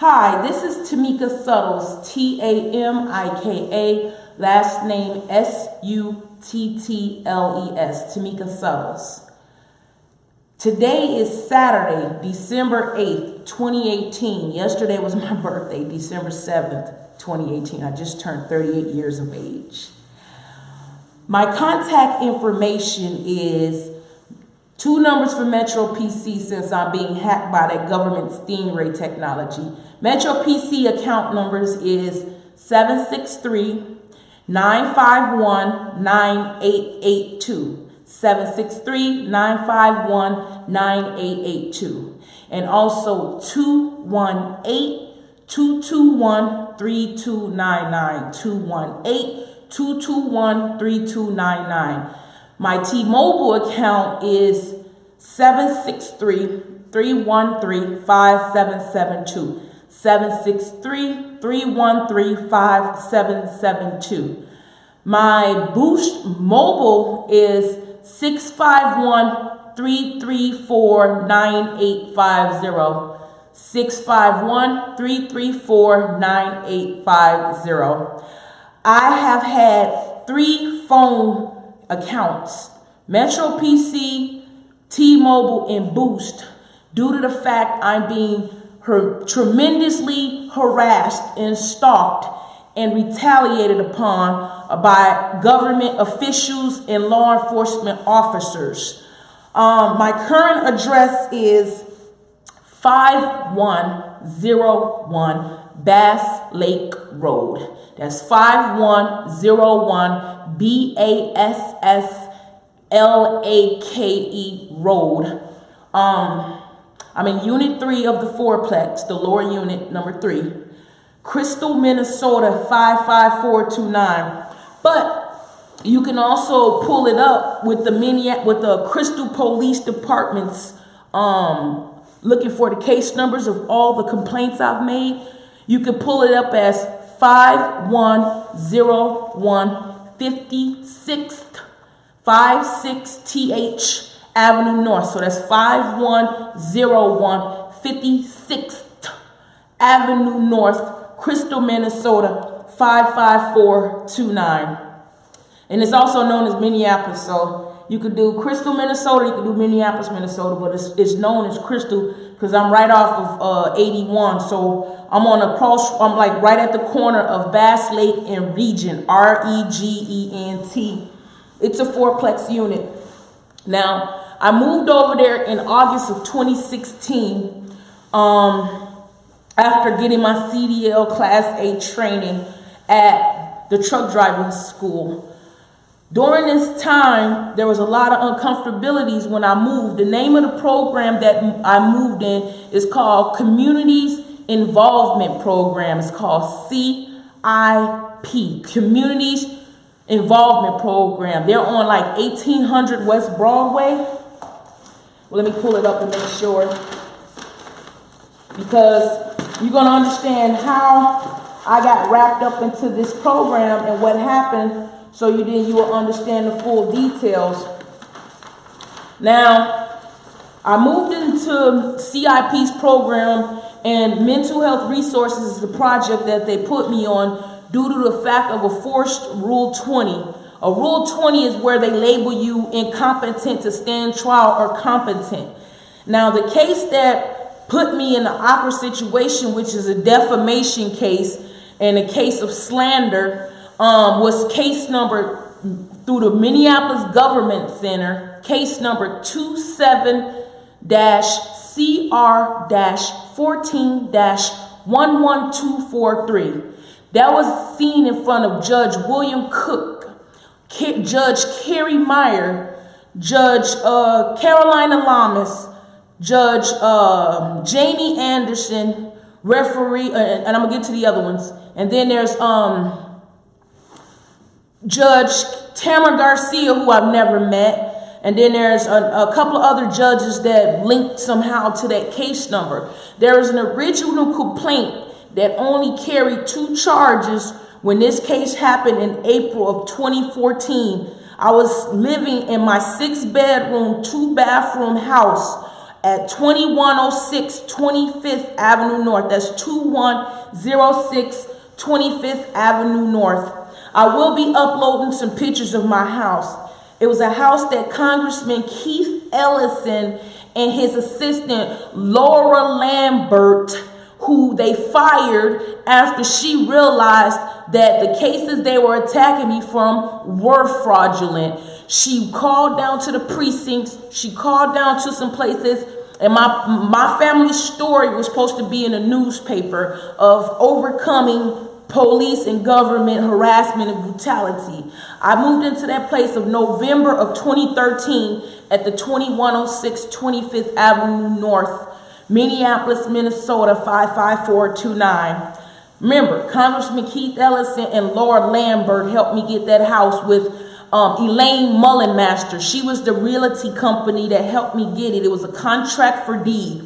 Hi, this is Tamika Suttles, Tamika, last name Suttles, Tamika Suttles. Today is Saturday, December 8th, 2018. Yesterday was my birthday, December 7th, 2018. I just turned 38 years of age. My contact information is 2 numbers for Metro PC since I'm being hacked by that government Stingray technology. Metro PC account numbers is 763-951-9882. 763-951-9882. And also 218-221-3299. 218-221-3299. My T-Mobile account is 763-313-5772. 763-313-5772. My Boost Mobile is 651-334-9850. 651-334-9850. I have had 3 phone accounts, Metro PC, T-Mobile, and Boost, due to the fact I'm being tremendously harassed and stalked and retaliated upon by government officials and law enforcement officers. My current address is 5101 Bass Lake Road. That's 5101 BASSLAKE Road. I'm in Unit 3 of the fourplex, the lower unit, number 3. Crystal, Minnesota, 55429. But you can also pull it up with the Crystal Police Department's looking for the case numbers of all the complaints I've made. You can pull it up as 5101 56th Avenue North. So that's 5101 56th Avenue North, Crystal, Minnesota, 55429. And it's also known as Minneapolis. So you could do Crystal, Minnesota, you could do Minneapolis, Minnesota, but it's known as Crystal because I'm right off of 81. So I'm I'm like right at the corner of Bass Lake and Regent, Regent. It's a fourplex unit. Now, I moved over there in August of 2016 after getting my CDL Class A training at the truck driving school. During this time, there was a lot of uncomfortabilities when I moved. The name of the program that I moved in is called Communities Involvement Program. It's called CIP, Communities Involvement Program. They're on like 1800 West Broadway. Well, let me pull it up and make sure, because you're going to understand how I got wrapped up into this program and what happened, so you will understand the full details. Now, I moved into CIP's program, and mental health resources is the project that they put me on due to the fact of a forced Rule 20. A Rule 20 is where they label you incompetent to stand trial or competent. Now, the case that put me in the awkward situation, which is a defamation case and a case of slander, was case number through the Minneapolis Government Center, case number 27-CR-14-11243. That was seen in front of Judge William Cook, Judge Carrie Meyer, Judge Carolina Lamas, Judge Jamie Anderson, referee, and I'm going to get to the other ones. And then there's Judge Tamara Garcia, who I've never met. And then there's a couple of other judges that linked somehow to that case number. There is an original complaint that only carried 2 charges when this case happened in April of 2014. I was living in my 6-bedroom, 2-bathroom house at 2106 25th Avenue North. That's 2106 25th Avenue North. I will be uploading some pictures of my house. It was a house that Congressman Keith Ellison and his assistant Laura Lambert, who they fired after she realized that the cases they were attacking me from were fraudulent. She called down to the precincts. She called down to some places. And my family's story was supposed to be in a newspaper of overcoming police and government harassment and brutality. I moved into that place of November of 2013 at the 2106 25th Avenue North, Minneapolis, Minnesota 55429. Remember, Congressman Keith Ellison and Laura Lambert helped me get that house with Elaine Mullenmaster. She was the realty company that helped me get it. It was a contract for deed.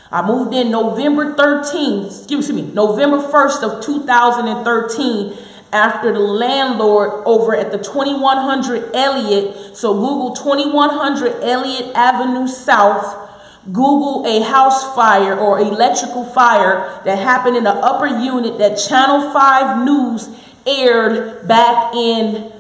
I moved in November 1st of 2013 after the landlord over at the 2100 Elliott. So Google 2100 Elliott Avenue South. Google a house fire or electrical fire that happened in the upper unit that Channel 5 News aired back in,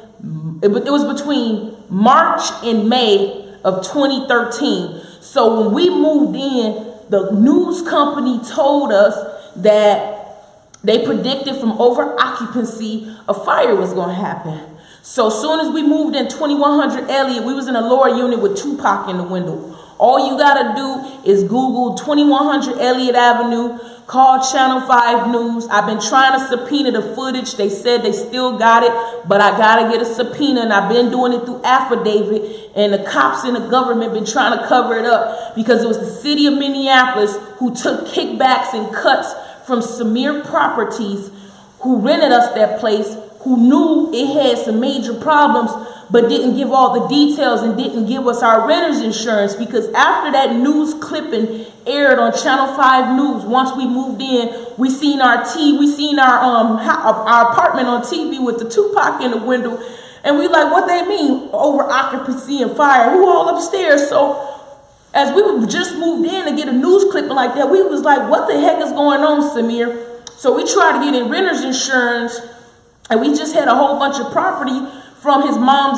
it was between March and May of 2013. So when we moved in, the news company told us that they predicted from over occupancy a fire was going to happen. So as soon as we moved in 2100 Elliott, we was in a lower unit with Tupac in the window. All you got to do is Google 2100 Elliott Avenue, call Channel 5 News. I've been trying to subpoena the footage. They said they still got it, but I got to get a subpoena, and I've been doing it through affidavit, and the cops and the government been trying to cover it up because it was the city of Minneapolis who took kickbacks and cuts from Samir Properties, who rented us that place, who knew it had some major problems, but didn't give all the details and didn't give us our renter's insurance, because after that news clipping aired on Channel 5 News, once we moved in, we seen our apartment on TV with the Tupac in the window, and we like, what they mean, over occupancy and fire? Who all upstairs? So as we just moved in to get a news clipping like that, we was like, what the heck is going on, Samir? So we tried to get in renter's insurance, and we just had a whole bunch of property from his my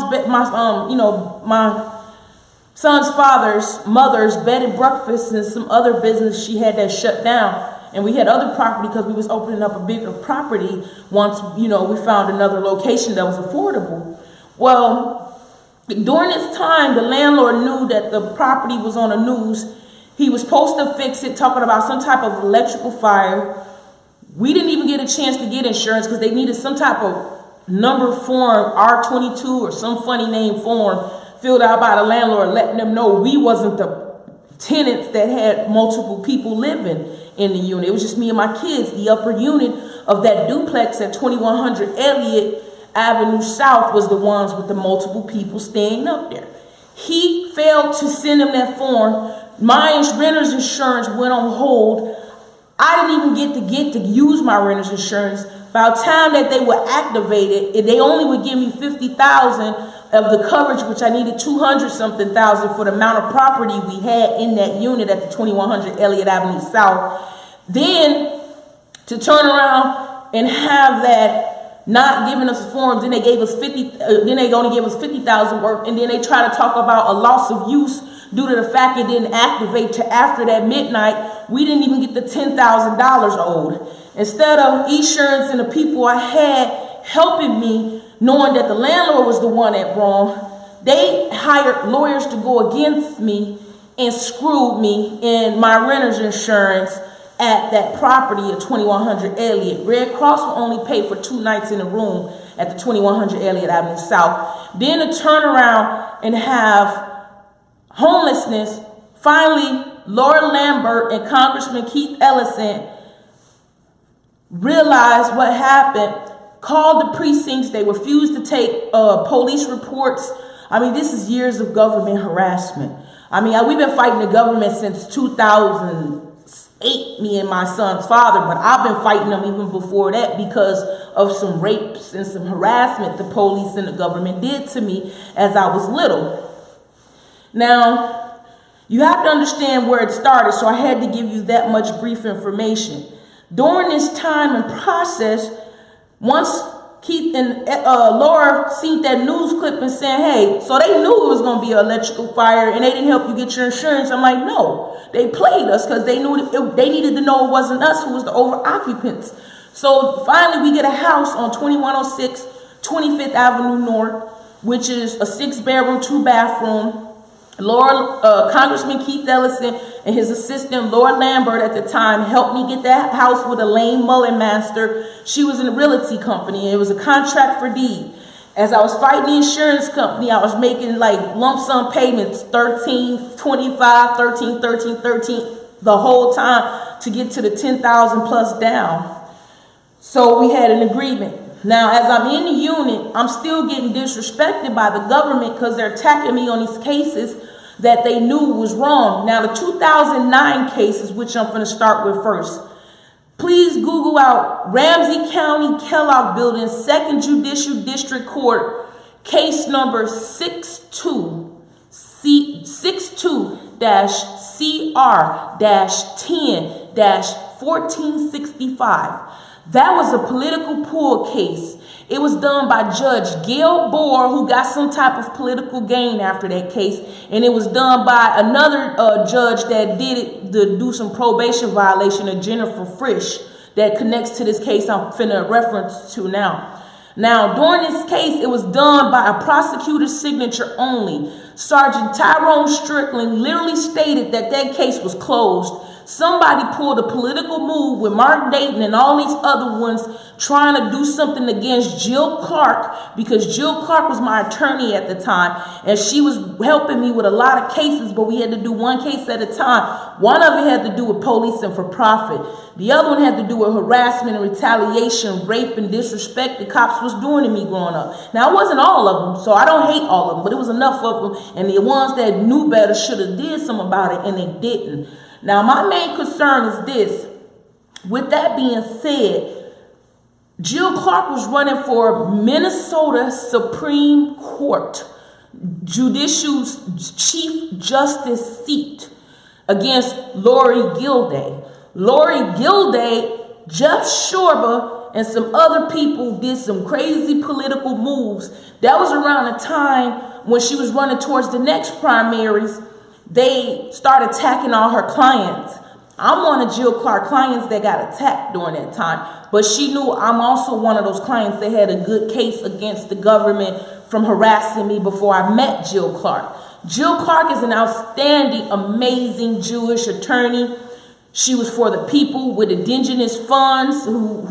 son's mother's bed and breakfast and some other business she had that shut down. And we had other property because we was opening up a bigger property once, we found another location that was affordable. Well, during this time, the landlord knew that the property was on the news. He was supposed to fix it, talking about some type of electrical fire. We didn't even get a chance to get insurance because they needed some type of number form, R22 or some funny name form filled out by the landlord, letting them know we wasn't the tenants that had multiple people living in the unit. It was just me and my kids. The upper unit of that duplex at 2100 Elliott Avenue South was the ones with the multiple people staying up there. He failed to send him that form. My renter's insurance went on hold. I didn't even get to use my renter's insurance. By the time that they would activate it, they only would give me $50,000 of the coverage, which I needed $200-something thousand for the amount of property we had in that unit at the 2100 Elliott Avenue South. Then to turn around and have that not giving us forms, then they gave us then they only gave us $50,000 worth, and then they try to talk about a loss of use due to the fact it didn't activate to after that midnight. We didn't even get the $10,000 owed. Instead of insurance and the people I had helping me, knowing that the landlord was the one at wrong, they hired lawyers to go against me and screwed me in my renter's insurance at that property at 2100 Elliott. Red Cross will only pay for 2 nights in a room at the 2100 Elliott Avenue South. Then to turn around and have homelessness, finally, Laura Lambert and Congressman Keith Ellison realized what happened, called the precincts. They refused to take police reports. I mean, this is years of government harassment. I mean, we've been fighting the government since 2008, me and my son's father, but I've been fighting them even before that because of some rapes and some harassment the police and the government did to me as I was little. Now, You have to understand where it started, so I had to give you that much brief information. During this time and process, once Keith and Laura seen that news clip and saying, hey, so they knew it was going to be an electrical fire and they didn't help you get your insurance. I'm like, no, they played us because they knew they needed to know it wasn't us who was the over occupants. So finally we get a house on 2106 25th Avenue North, which is a 6-bedroom, 2-bathroom. Congressman Keith Ellison and his assistant Laura Lambert at the time helped me get that house with Elaine Mullenmaster. She was in a realty company. It was a contract for deed. As I was fighting the insurance company, I was making like lump sum payments, 13, 25, 13, 13, 13, the whole time to get to the 10,000 plus down. So we had an agreement. Now, as I'm in the unit, I'm still getting disrespected by the government because they're attacking me on these cases that they knew was wrong. Now, the 2009 cases, which I'm going to start with first. Please Google out Ramsey County Kellogg Building, 2nd Judicial District Court, case number 62-CR-10-1465. That was a political pull case. It was done by Judge Gail Bohr, who got some type of political gain after that case. And it was done by another judge that did it to do some probation violation of Jennifer Frisch that connects to this case I'm finna reference to now. Now, during this case, it was done by a prosecutor's signature only. Sergeant Tyrone Strickland literally stated that that case was closed. Somebody pulled a political move with Mark Dayton and all these other ones trying to do something against Jill Clark, because Jill Clark was my attorney at the time and she was helping me with a lot of cases, but we had to do one case at a time. One of it had to do with police and for profit. The other one had to do with harassment and retaliation, rape and disrespect the cops was doing to me growing up. Now, it wasn't all of them, so I don't hate all of them, but it was enough of them, and the ones that knew better should have did something about it, and they didn't. Now, my main concern is this. With that being said, Jill Clark was running for Minnesota Supreme Court Judicial Chief Justice seat against Lori Gilday. Lori Gilday, Jeff Shorba, and some other people did some crazy political moves. That was around the time when she was running towards the next primaries. They started attacking all her clients. I'm one of Jill Clark's clients that got attacked during that time, but she knew I'm also one of those clients that had a good case against the government from harassing me before I met Jill Clark. Jill Clark is an outstanding, amazing Jewish attorney. She was for the people with indigenous funds who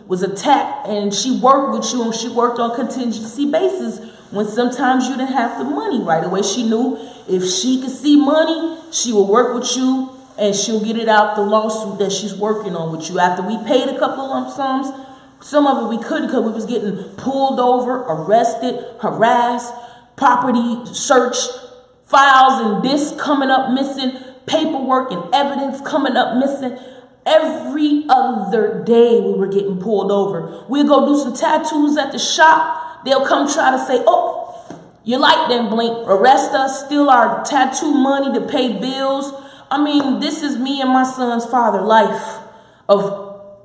was attacked, and she worked with you, and she worked on contingency basis when sometimes you didn't have the money right away. She knew if she could see money, she will work with you and she'll get it out the lawsuit that she's working on with you. After we paid a couple of lump sums, some of it we couldn't because we was getting pulled over, arrested, harassed, property searched, files and discs coming up missing, paperwork and evidence coming up missing. Every other day we were getting pulled over. We'd go do some tattoos at the shop. They'll come try to say, oh, you like them, blink, arrest us, steal our tattoo money to pay bills. I mean, this is me and my son's father life of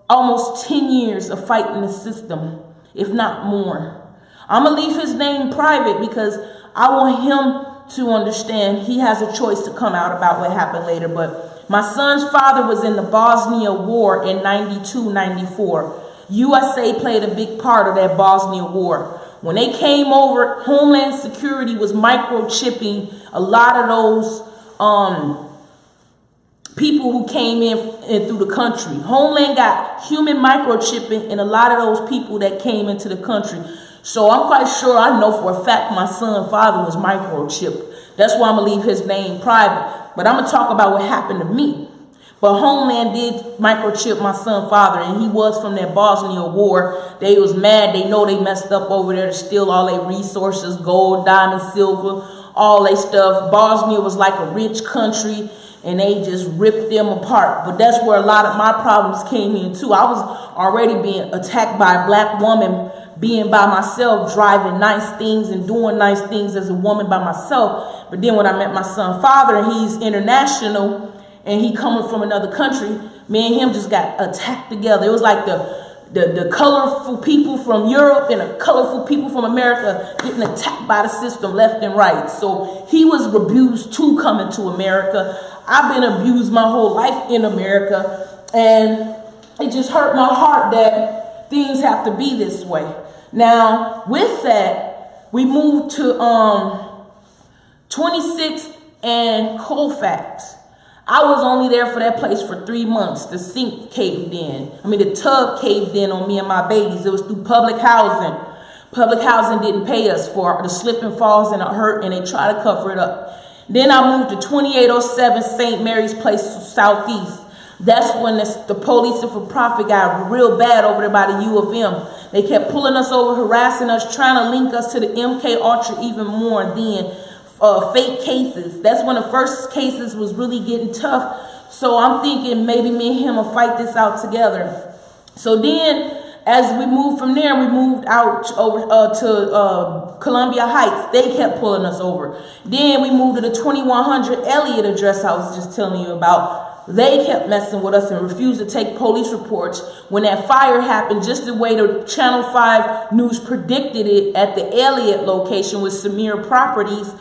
almost 10 years of fighting the system, if not more. I'm going to leave his name private because I want him to understand he has a choice to come out about what happened later. But my son's father was in the Bosnia War in 92, 94. USA played a big part of that Bosnia War. When they came over, Homeland Security was microchipping a lot of those people who came in through the country. Homeland got human microchipping in a lot of those people that came into the country. So I'm quite sure, I know for a fact my son's father was microchipped. That's why I'm going to leave his name private. But I'm going to talk about what happened to me. But Homeland did microchip my son's father, and he was from that Bosnia War. They was mad. They know they messed up over there to steal all their resources, gold, diamond, silver, all their stuff. Bosnia was like a rich country, and they just ripped them apart. But that's where a lot of my problems came in, too. I was already being attacked by a black woman being by myself, driving nice things and doing nice things as a woman by myself. But then when I met my son's father, and he's international and he coming from another country, me and him just got attacked together. It was like the colorful people from Europe and the colorful people from America getting attacked by the system left and right. So he was abused too coming to America. I've been abused my whole life in America, and it just hurt my heart that things have to be this way. Now, with that, we moved to 26th and Colfax. I was only there for that place for 3 months. The sink caved in. The tub caved in on me and my babies. It was through public housing. Public housing didn't pay us for the slip and falls and the hurt, and they try to cover it up. Then I moved to 2807 St. Mary's Place Southeast. That's when the police for profit got real bad over there by the U of M. They kept pulling us over, harassing us, trying to link us to the MK Ultra even more than fake cases. That's when the first cases was really getting tough. So I'm thinking maybe me and him will fight this out together. So then as we moved from there, we moved out over to Columbia Heights. They kept pulling us over. Then we moved to the 2100 Elliott address I was just telling you about. They kept messing with us and refused to take police reports. When that fire happened, just the way the Channel 5 news predicted it at the Elliott location with Samir Properties,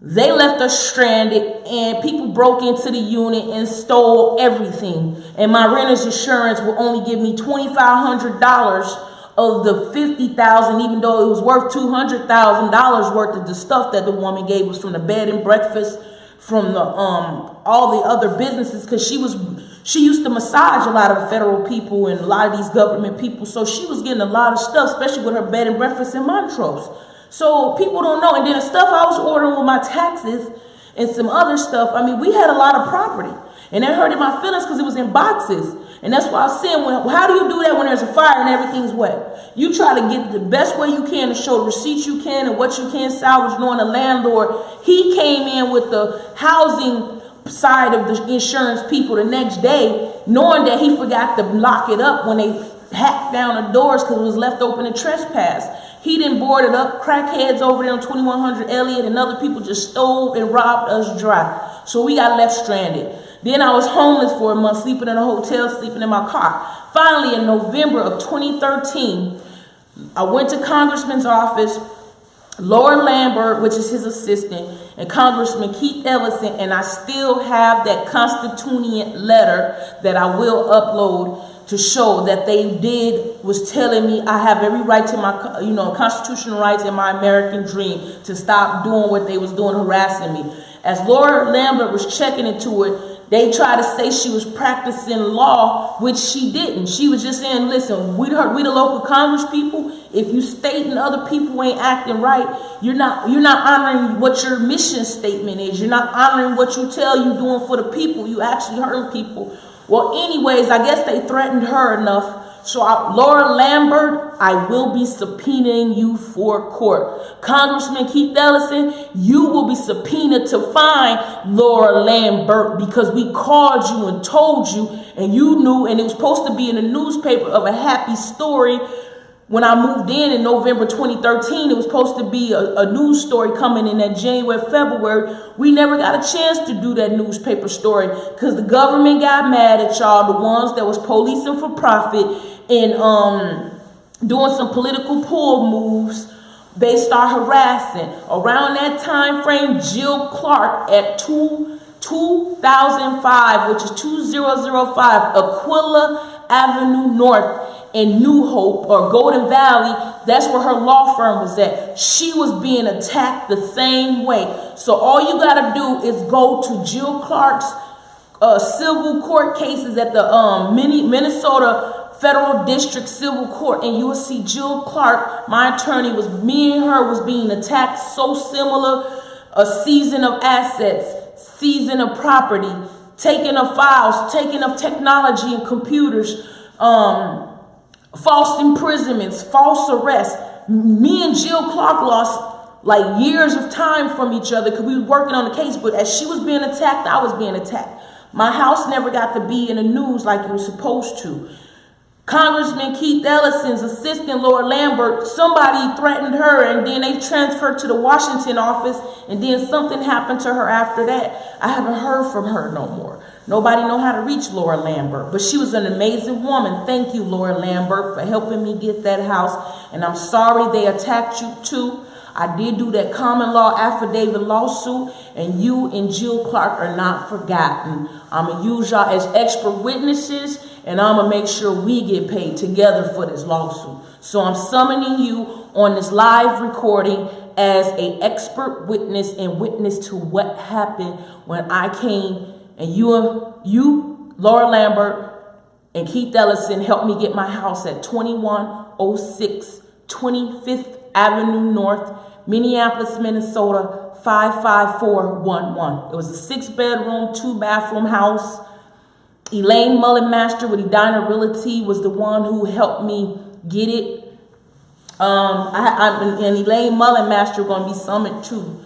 they left us stranded, and people broke into the unit and stole everything. And my renter's insurance will only give me $2,500 of the $50,000, even though it was worth $200,000 worth of the stuff that the woman gave us from the bed and breakfast, from the all the other businesses, because she used to massage a lot of the federal people and a lot of these government people. So she was getting a lot of stuff, especially with her bed and breakfast in Montrose. So people don't know. And then the stuff I was ordering with my taxes and some other stuff, we had a lot of property. And that hurted my feelings because it was in boxes. And that's why I was saying, how do you do that when there's a fire and everything's wet? You try to get the best way you can to show the receipts you can and what you can salvage, knowing the landlord. He came in with the housing side of the insurance people the next day, knowing that he forgot to lock it up when they hacked down the doors because it was left open to trespass. He didn't board it up. Crackheads over there on 2100 Elliott and other people just stole and robbed us dry. So we got left stranded. Then I was homeless for a month, sleeping in a hotel, sleeping in my car. Finally, in November of 2013, I went to Congressman's office, Lord Lambert, which is his assistant, and Congressman Keith Ellison, and I still have that constituent letter that I will upload to show that they was telling me I have every right to my, constitutional rights and my American dream to stop doing what they was doing, harassing me. As Lord Lambert was checking into it, they tried to say she was practicing law, which she didn't. She was just saying, listen, we the local Congress people, if you stating other people ain't acting right, you're not honoring what your mission statement is. You're not honoring what you tell you doing for the people. You actually hurting people. Well, anyways, I guess they threatened her enough. So, Laura Lambert, I will be subpoenaing you for court. Congressman Keith Ellison, you will be subpoenaed to find Laura Lambert because we called you and told you, and you knew, and it was supposed to be in the newspaper of a happy story. When I moved in November 2013, it was supposed to be a news story coming in that January, February. We never got a chance to do that newspaper story because the government got mad at y'all, the ones that was policing for profit and doing some political pull moves. They start harassing. Around that time frame, Jill Clark at 2005, which is 2005, Aquila Avenue North in New Hope or Golden Valley, that's where her law firm was at. She was being attacked the same way. So all you got to do is go to Jill Clark's civil court cases at the Minnesota Federal District Civil Court, and you will see Jill Clark, my attorney, me and her was being attacked so similar. A season of assets, season of property, taking of files, taking of technology and computers, false imprisonments, false arrests. Me and Jill Clark lost like years of time from each other because we were working on the case, but as she was being attacked, I was being attacked. My house never got to be in the news like it was supposed to. Congressman Keith Ellison's assistant, Laura Lambert, somebody threatened her and then they transferred to the Washington office and then something happened to her after that. I haven't heard from her no more. Nobody know how to reach Laura Lambert, but she was an amazing woman. Thank you, Laura Lambert, for helping me get that house. And I'm sorry they attacked you too. I did do that common law affidavit lawsuit, and you and Jill Clark are not forgotten. I'm going to use y'all as expert witnesses, and I'm going to make sure we get paid together for this lawsuit. So I'm summoning you on this live recording as an expert witness and witness to what happened when I came and you, Laura Lambert, and Keith Ellison helped me get my house at 2106 25th Avenue North, Minneapolis, Minnesota, 55411. It was a 6-bedroom, 2-bathroom house. Elaine Mullenmaster with Edina Realty was the one who helped me get it. And Elaine Mullenmaster going to be summoned too.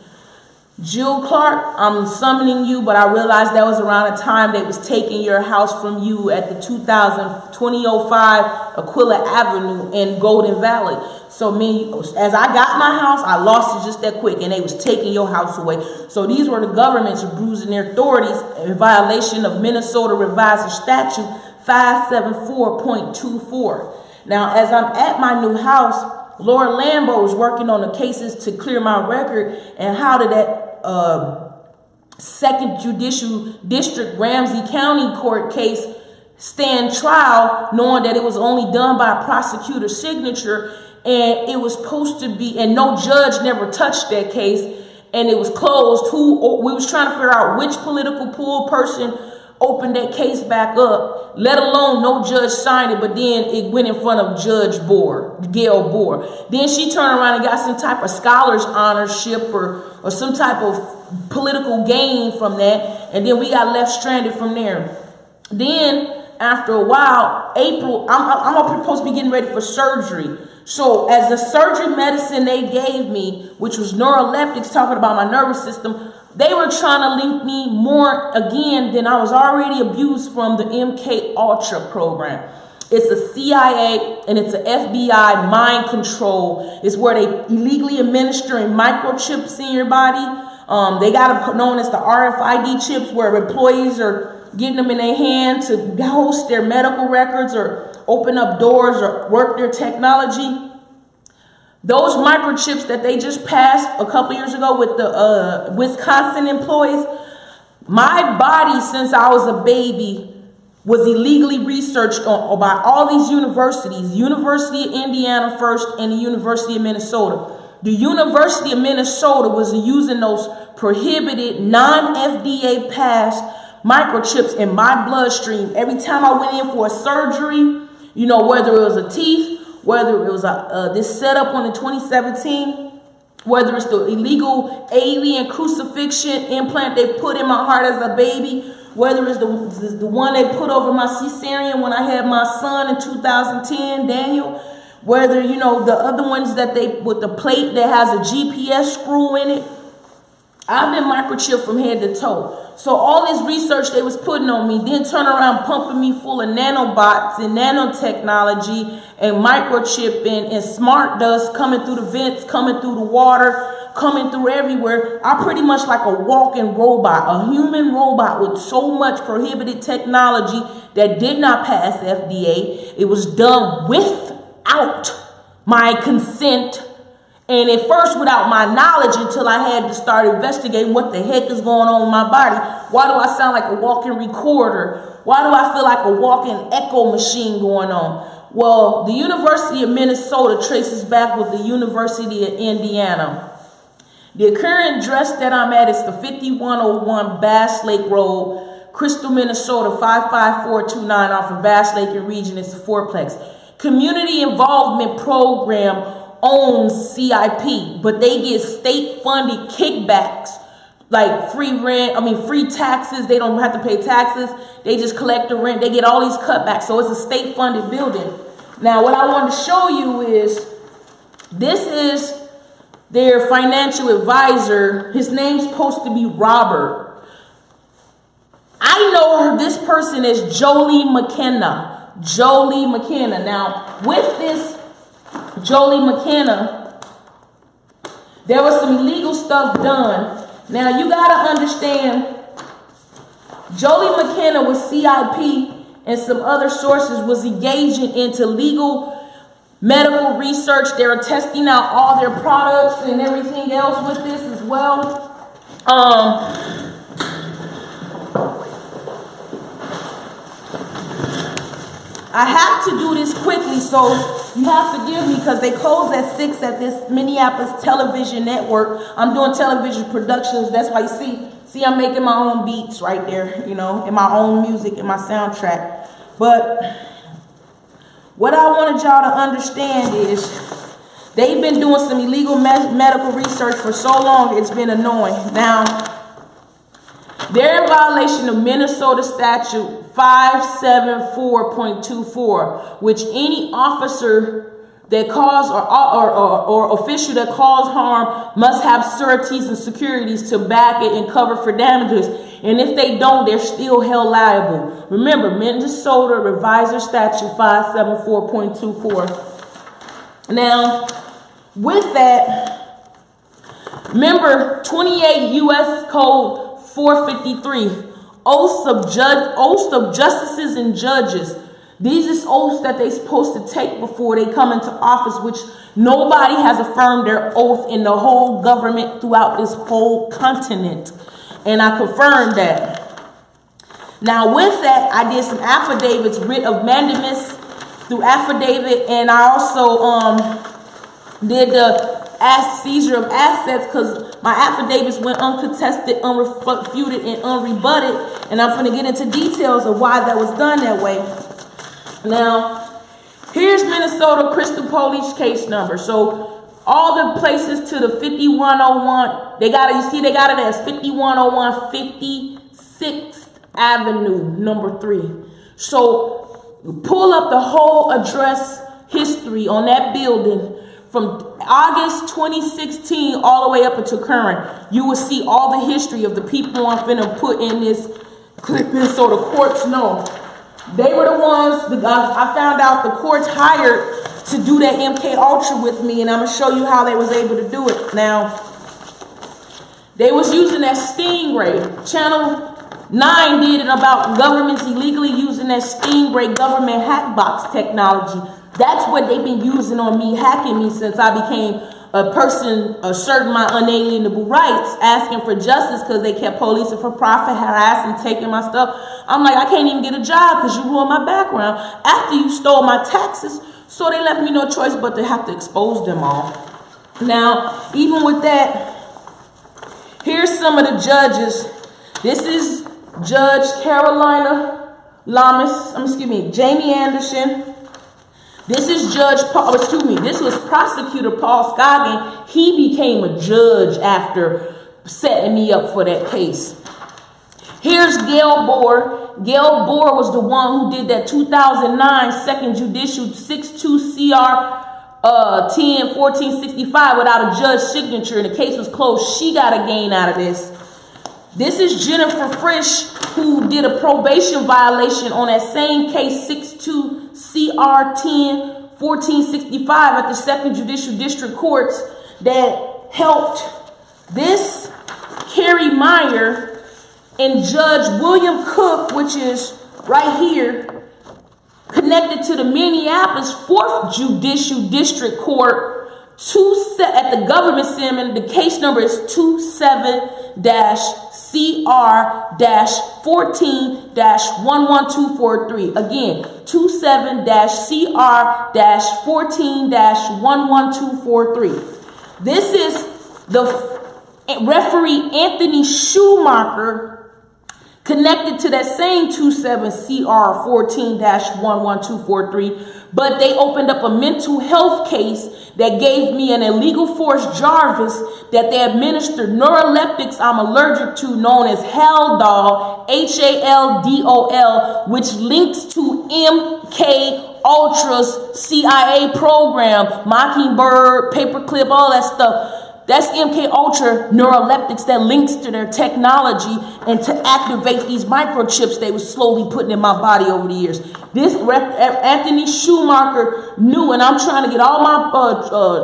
Jill Clark, I'm summoning you, but I realized that was around the time they was taking your house from you at the 2005 Aquila Avenue in Golden Valley. So as I got my house, I lost it just that quick, and they was taking your house away. So these were the governments abusing their authorities in violation of Minnesota Revised Statute 574.24. Now, as I'm at my new house, Laura Lambert was working on the cases to clear my record, and how did that Second Judicial District Ramsey County Court case stand trial, knowing that it was only done by a prosecutor's signature, and it was supposed to be, and no judge never touched that case, and it was closed. We was trying to figure out which political pool person opened that case back up, let alone no judge signed it, but then it went in front of Judge Gail Bohr. Then she turned around and got some type of scholar's honorship or some type of political gain from that, and then we got left stranded from there. Then after a while, April, I'm supposed to be getting ready for surgery. So as the surgery medicine they gave me, which was neuroleptics, talking about my nervous system, they were trying to link me more again than I was already abused from the MK Ultra program. It's a CIA and it's a FBI mind control. It's where they illegally administering microchips in your body. They got them known as the RFID chips, where employees are getting them in their hand to host their medical records or open up doors or work their technology. Those microchips that they just passed a couple years ago with the Wisconsin employees, my body since I was a baby was illegally researched on by all these universities, University of Indiana first and the University of Minnesota. The University of Minnesota was using those prohibited non-FDA passed microchips in my bloodstream every time I went in for a surgery, whether it was a teeth, whether it was this setup on the 2017, whether it's the illegal alien crucifixion implant they put in my heart as a baby, whether it's the one they put over my cesarean when I had my son in 2010, Daniel, whether, the other ones that with the plate that has a GPS screw in it. I've been microchipped from head to toe. So all this research they was putting on me, then turn around pumping me full of nanobots and nanotechnology and microchipping and smart dust coming through the vents, coming through the water, coming through everywhere. I'm pretty much like a walking robot, a human robot with so much prohibited technology that did not pass FDA. It was done without my consent. And at first, without my knowledge, until I had to start investigating what the heck is going on with my body. Why do I sound like a walking recorder? Why do I feel like a walking echo machine going on? Well, the University of Minnesota traces back with the University of Indiana. The current address that I'm at is the 5101 Bass Lake Road, Crystal, Minnesota, 55429 off of Bass Lake and Region. It's a fourplex. Community Involvement Program owns CIP, but they get state-funded kickbacks, like free taxes. They don't have to pay taxes. They just collect the rent. They get all these cutbacks. So it's a state-funded building. Now, what I wanted to show you is, this is their financial advisor. His name's supposed to be Robert. I know this person is Jolie McKenna. Jolie McKenna. Now, with this Jolie McKenna, there was some illegal stuff done. Now, you got to understand, Jolie McKenna with CIP and some other sources was engaging into legal medical research. They were testing out all their products and everything else with this as well. I have to do this quickly, so you have to forgive me because they close at 6 at this Minneapolis television network. I'm doing television productions. That's why you see I'm making my own beats right there, you know, and my own music and my soundtrack. But what I wanted y'all to understand is they've been doing some illegal medical research for so long, it's been annoying. Now, they're in violation of Minnesota statute 574.24, which any officer that cause or official that cause harm must have sureties and securities to back it and cover for damages. And if they don't, they're still held liable. Remember, Minnesota Revisor Statute 574.24. Now, with that, remember 28 U.S. Code 453, oaths of justices and judges. These is oaths that they're supposed to take before they come into office, which nobody has affirmed their oath in the whole government throughout this whole continent. And I confirmed that. Now with that, I did some affidavits, writ of mandamus through affidavit, and I also did the seizure of assets because my affidavits went uncontested, unrefuted, and unrebutted. And I'm going to get into details of why that was done that way. Now, here's Minnesota Crystal Police case number. So all the places to the 5101, they got it, you see they got it as 5101 56th Avenue, number 3. So pull up the whole address history on that building from August 2016 all the way up until current. You will see all the history of the people I'm finna put in this clip in so the courts know. They were the ones, I found out the courts hired to do that MK Ultra with me, and I'm going to show you how they was able to do it. Now, they was using that Stingray. Channel 9 did it about governments illegally using that Stingray government hack box technology. That's what they've been using on me, hacking me since I became a person asserting my unalienable rights, asking for justice because they kept policing for profit, harassing, taking my stuff. I'm like, I can't even get a job because you ruined my background after you stole my taxes. So they left me no choice but to have to expose them all. Now, even with that, here's some of the judges. This is Judge Carolina Lamas, Jamie Anderson. This is this was Prosecutor Paul Scoggin. He became a judge after setting me up for that case. Here's Gail Bohr. Gail Bohr was the one who did that 2009 Second Judicial 62 CR 10-1465 without a judge signature, and the case was closed. She got a gain out of this. This is Jennifer Frisch, who did a probation violation on that same case, 62 CR 10-1465 at the Second Judicial District Courts, that helped this Carrie Meyer and Judge William Cook, which is right here, connected to the Minneapolis 4th Judicial District Court, at the government sim, the case number is 27-CR-14-11243. Again, 27-CR-14-11243. This is the referee Anthony Schumacher, connected to that same 27-CR-14-11243, but they opened up a mental health case that gave me an illegal force Jarvis that they administered neuroleptics I'm allergic to, known as Haldol, HALDOL, which links to MK Ultra's CIA program, Mockingbird, Paperclip, all that stuff. That's MK Ultra neuroleptics that links to their technology and to activate these microchips they was slowly putting in my body over the years. This Anthony Schumacher knew, and I'm trying to get all my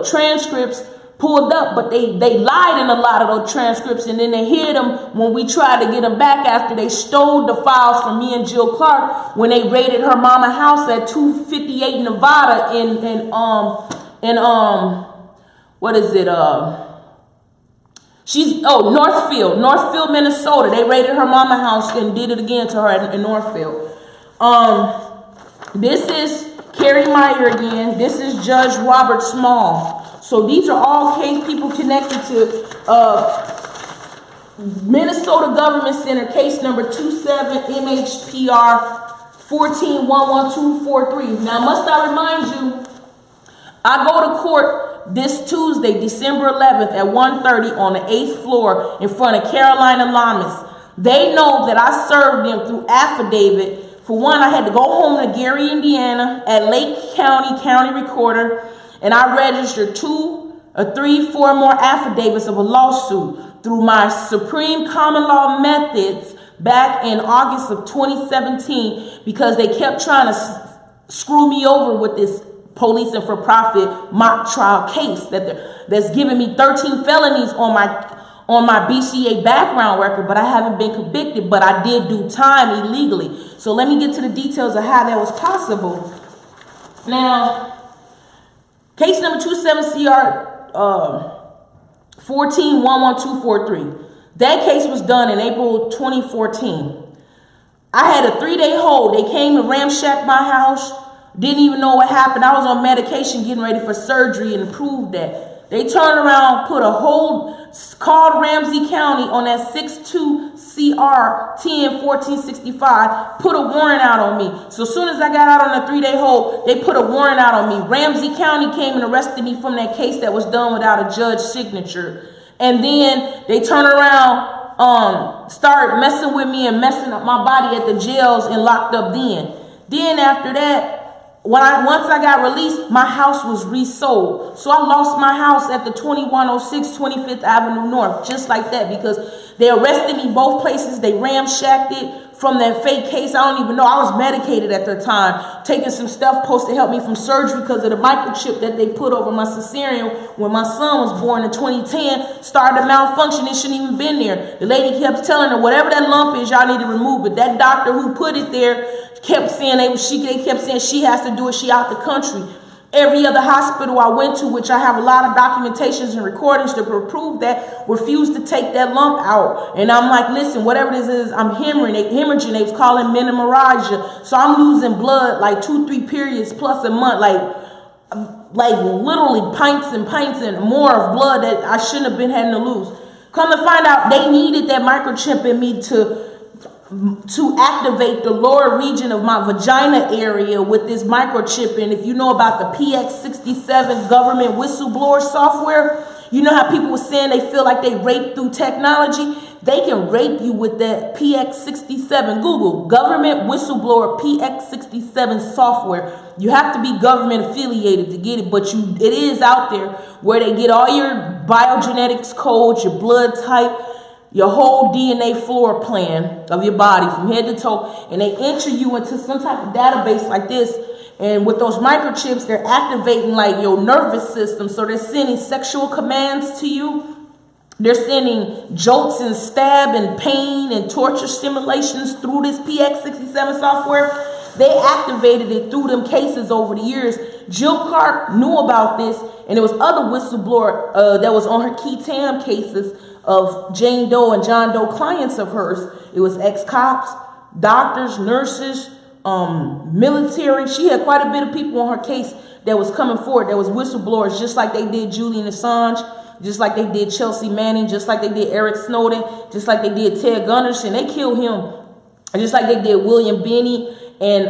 transcripts pulled up, but they lied in a lot of those transcripts, and then they hid them when we tried to get them back after they stole the files from me and Jill Clark when they raided her mama house at 258 Nevada in what is it, Northfield, Minnesota. They raided her mama house and did it again to her in Northfield. This is Carrie Meyer again. This is Judge Robert Small. So these are all case people connected to Minnesota Government Center, case number 27 MHPR 1411243. Now, must I remind you, I go to court this Tuesday, December 11th at 1:30 on the 8th floor in front of Carolina Lamas. They know that I served them through affidavit. For one, I had to go home to Gary, Indiana at Lake County Recorder, and I registered 2 or 3, 4 more affidavits of a lawsuit through my Supreme Common Law methods back in August of 2017 because they kept trying to screw me over with this police and for-profit mock trial case that's giving me 13 felonies on my BCA background record, but I haven't been convicted, but I did do time illegally. So let me get to the details of how that was possible. Now, case number 27 CR 1411243. That case was done in April 2014. I had a 3-day hold. They came and ramshacked my house. Didn't even know what happened. I was on medication getting ready for surgery and proved that. They turned around, put a hold, called Ramsey County on that 62 CR 10-1465, put a warrant out on me. So as soon as I got out on a 3-day hold, they put a warrant out on me. Ramsey County came and arrested me from that case that was done without a judge's signature. And then they turned around, started messing with me and messing up my body at the jails and locked up then. Then after that, once I got released, my house was resold. So I lost my house at the 2106 25th Avenue North, just like that, because they arrested me both places. They ramshacked it from that fake case. I don't even know. I was medicated at the time, taking some stuff supposed to help me from surgery because of the microchip that they put over my cesarean when my son was born in 2010. Started to malfunction. It shouldn't even been there. The lady kept telling her, whatever that lump is, y'all need to remove it. That doctor who put it there kept saying they kept saying she has to do it. She out the country. Every other hospital I went to, which I have a lot of documentations and recordings to prove that, refused to take that lump out. And I'm like, listen, whatever this is, I'm hemorrhaging. They was calling menorrhagia. So I'm losing blood like 2-3 periods plus a month, like literally pints and more of blood that I shouldn't have been having to lose. Come to find out, they needed that microchip in me to activate the lower region of my vagina area with this microchip. And if you know about the PX67 government whistleblower software, you know how people were saying they feel like they raped through technology? They can rape you with that PX67. Google government whistleblower PX67 software. You have to be government affiliated to get it, but it is out there where they get all your biogenetics codes, your blood type, your whole DNA floor plan of your body from head to toe, and they enter you into some type of database like this. And with those microchips, they're activating like your nervous system. So they're sending sexual commands to you. They're sending jolts and stab and pain and torture stimulations through this PX67 software. They activated it through them cases over the years. Jill Clark knew about this, and there was other whistleblower that was on her key TAM cases of Jane Doe and John Doe clients of hers. It was ex-cops, doctors, nurses, military. She had quite a bit of people on her case that was coming forward. There was whistleblowers, just like they did Julian Assange, just like they did Chelsea Manning, just like they did Eric Snowden, just like they did Ted Gunderson. They killed him. Just like they did William Binney and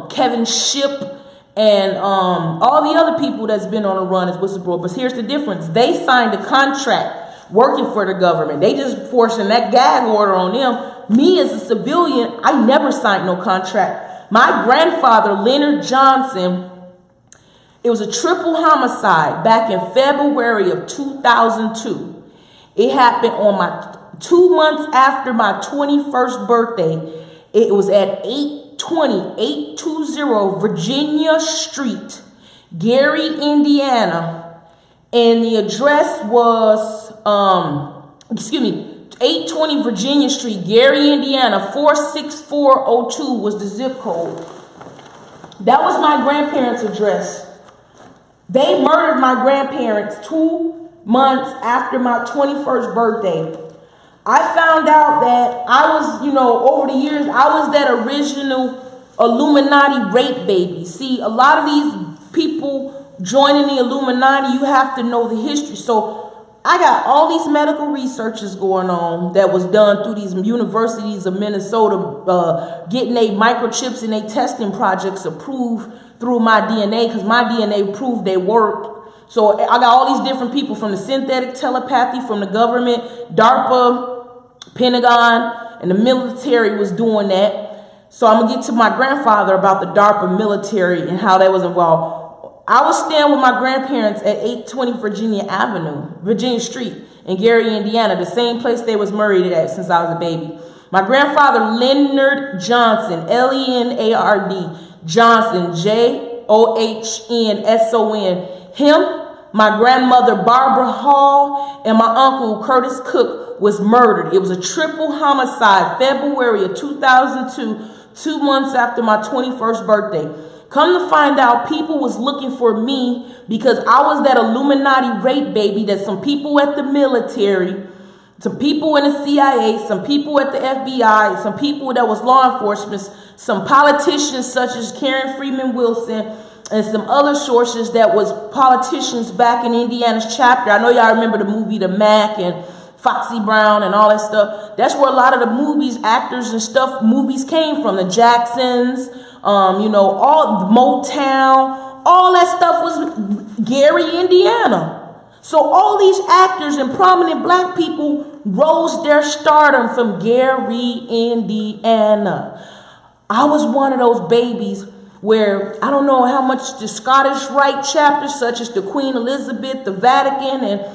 Kevin Shipp and all the other people that's been on the run as whistleblowers. But here's the difference. They signed a contract working for the government. They just forcing that gag order on them. Me as a civilian, I never signed no contract. My grandfather, Leonard Johnson, It was a triple homicide back in February of 2002. It happened on my 2 months after my 21st birthday. It was at 820 Virginia Street, Gary, Indiana. And the address was, 820 Virginia Street, Gary, Indiana, 46402 was the zip code. That was my grandparents' address. They murdered my grandparents 2 months after my 21st birthday. I found out that I was, over the years, I was that original Illuminati rape baby. See, a lot of these people joining the Illuminati, you have to know the history. So I got all these medical researches going on that was done through these universities of Minnesota, getting their microchips and their testing projects approved through my DNA, because my DNA proved they worked. So I got all these different people from the synthetic telepathy, from the government, DARPA, Pentagon, and the military was doing that. So I'm going to get to my grandfather about the DARPA military and how that was involved. I was staying with my grandparents at 820 Virginia Street in Gary, Indiana, the same place they was married at since I was a baby. My grandfather, Leonard Johnson, Leonard Johnson, Johnsson, him, my grandmother, Barbara Hall, and my uncle, Curtis Cook, was murdered. It was a triple homicide, February of 2002, 2 months after my 21st birthday. Come to find out, people was looking for me because I was that Illuminati rape baby that some people at the military, some people in the CIA, some people at the FBI, some people that was law enforcement, some politicians such as Karen Freeman Wilson, and some other sources that was politicians back in Indiana's chapter. I know y'all remember the movie The Mac and Foxy Brown and all that stuff. That's where a lot of the movies, actors and stuff, movies came from. The Jacksons, all Motown, all that stuff was Gary, Indiana. So all these actors and prominent black people rose their stardom from Gary, Indiana. I was one of those babies where I don't know how much the Scottish Rite chapters, such as the Queen Elizabeth, the Vatican, and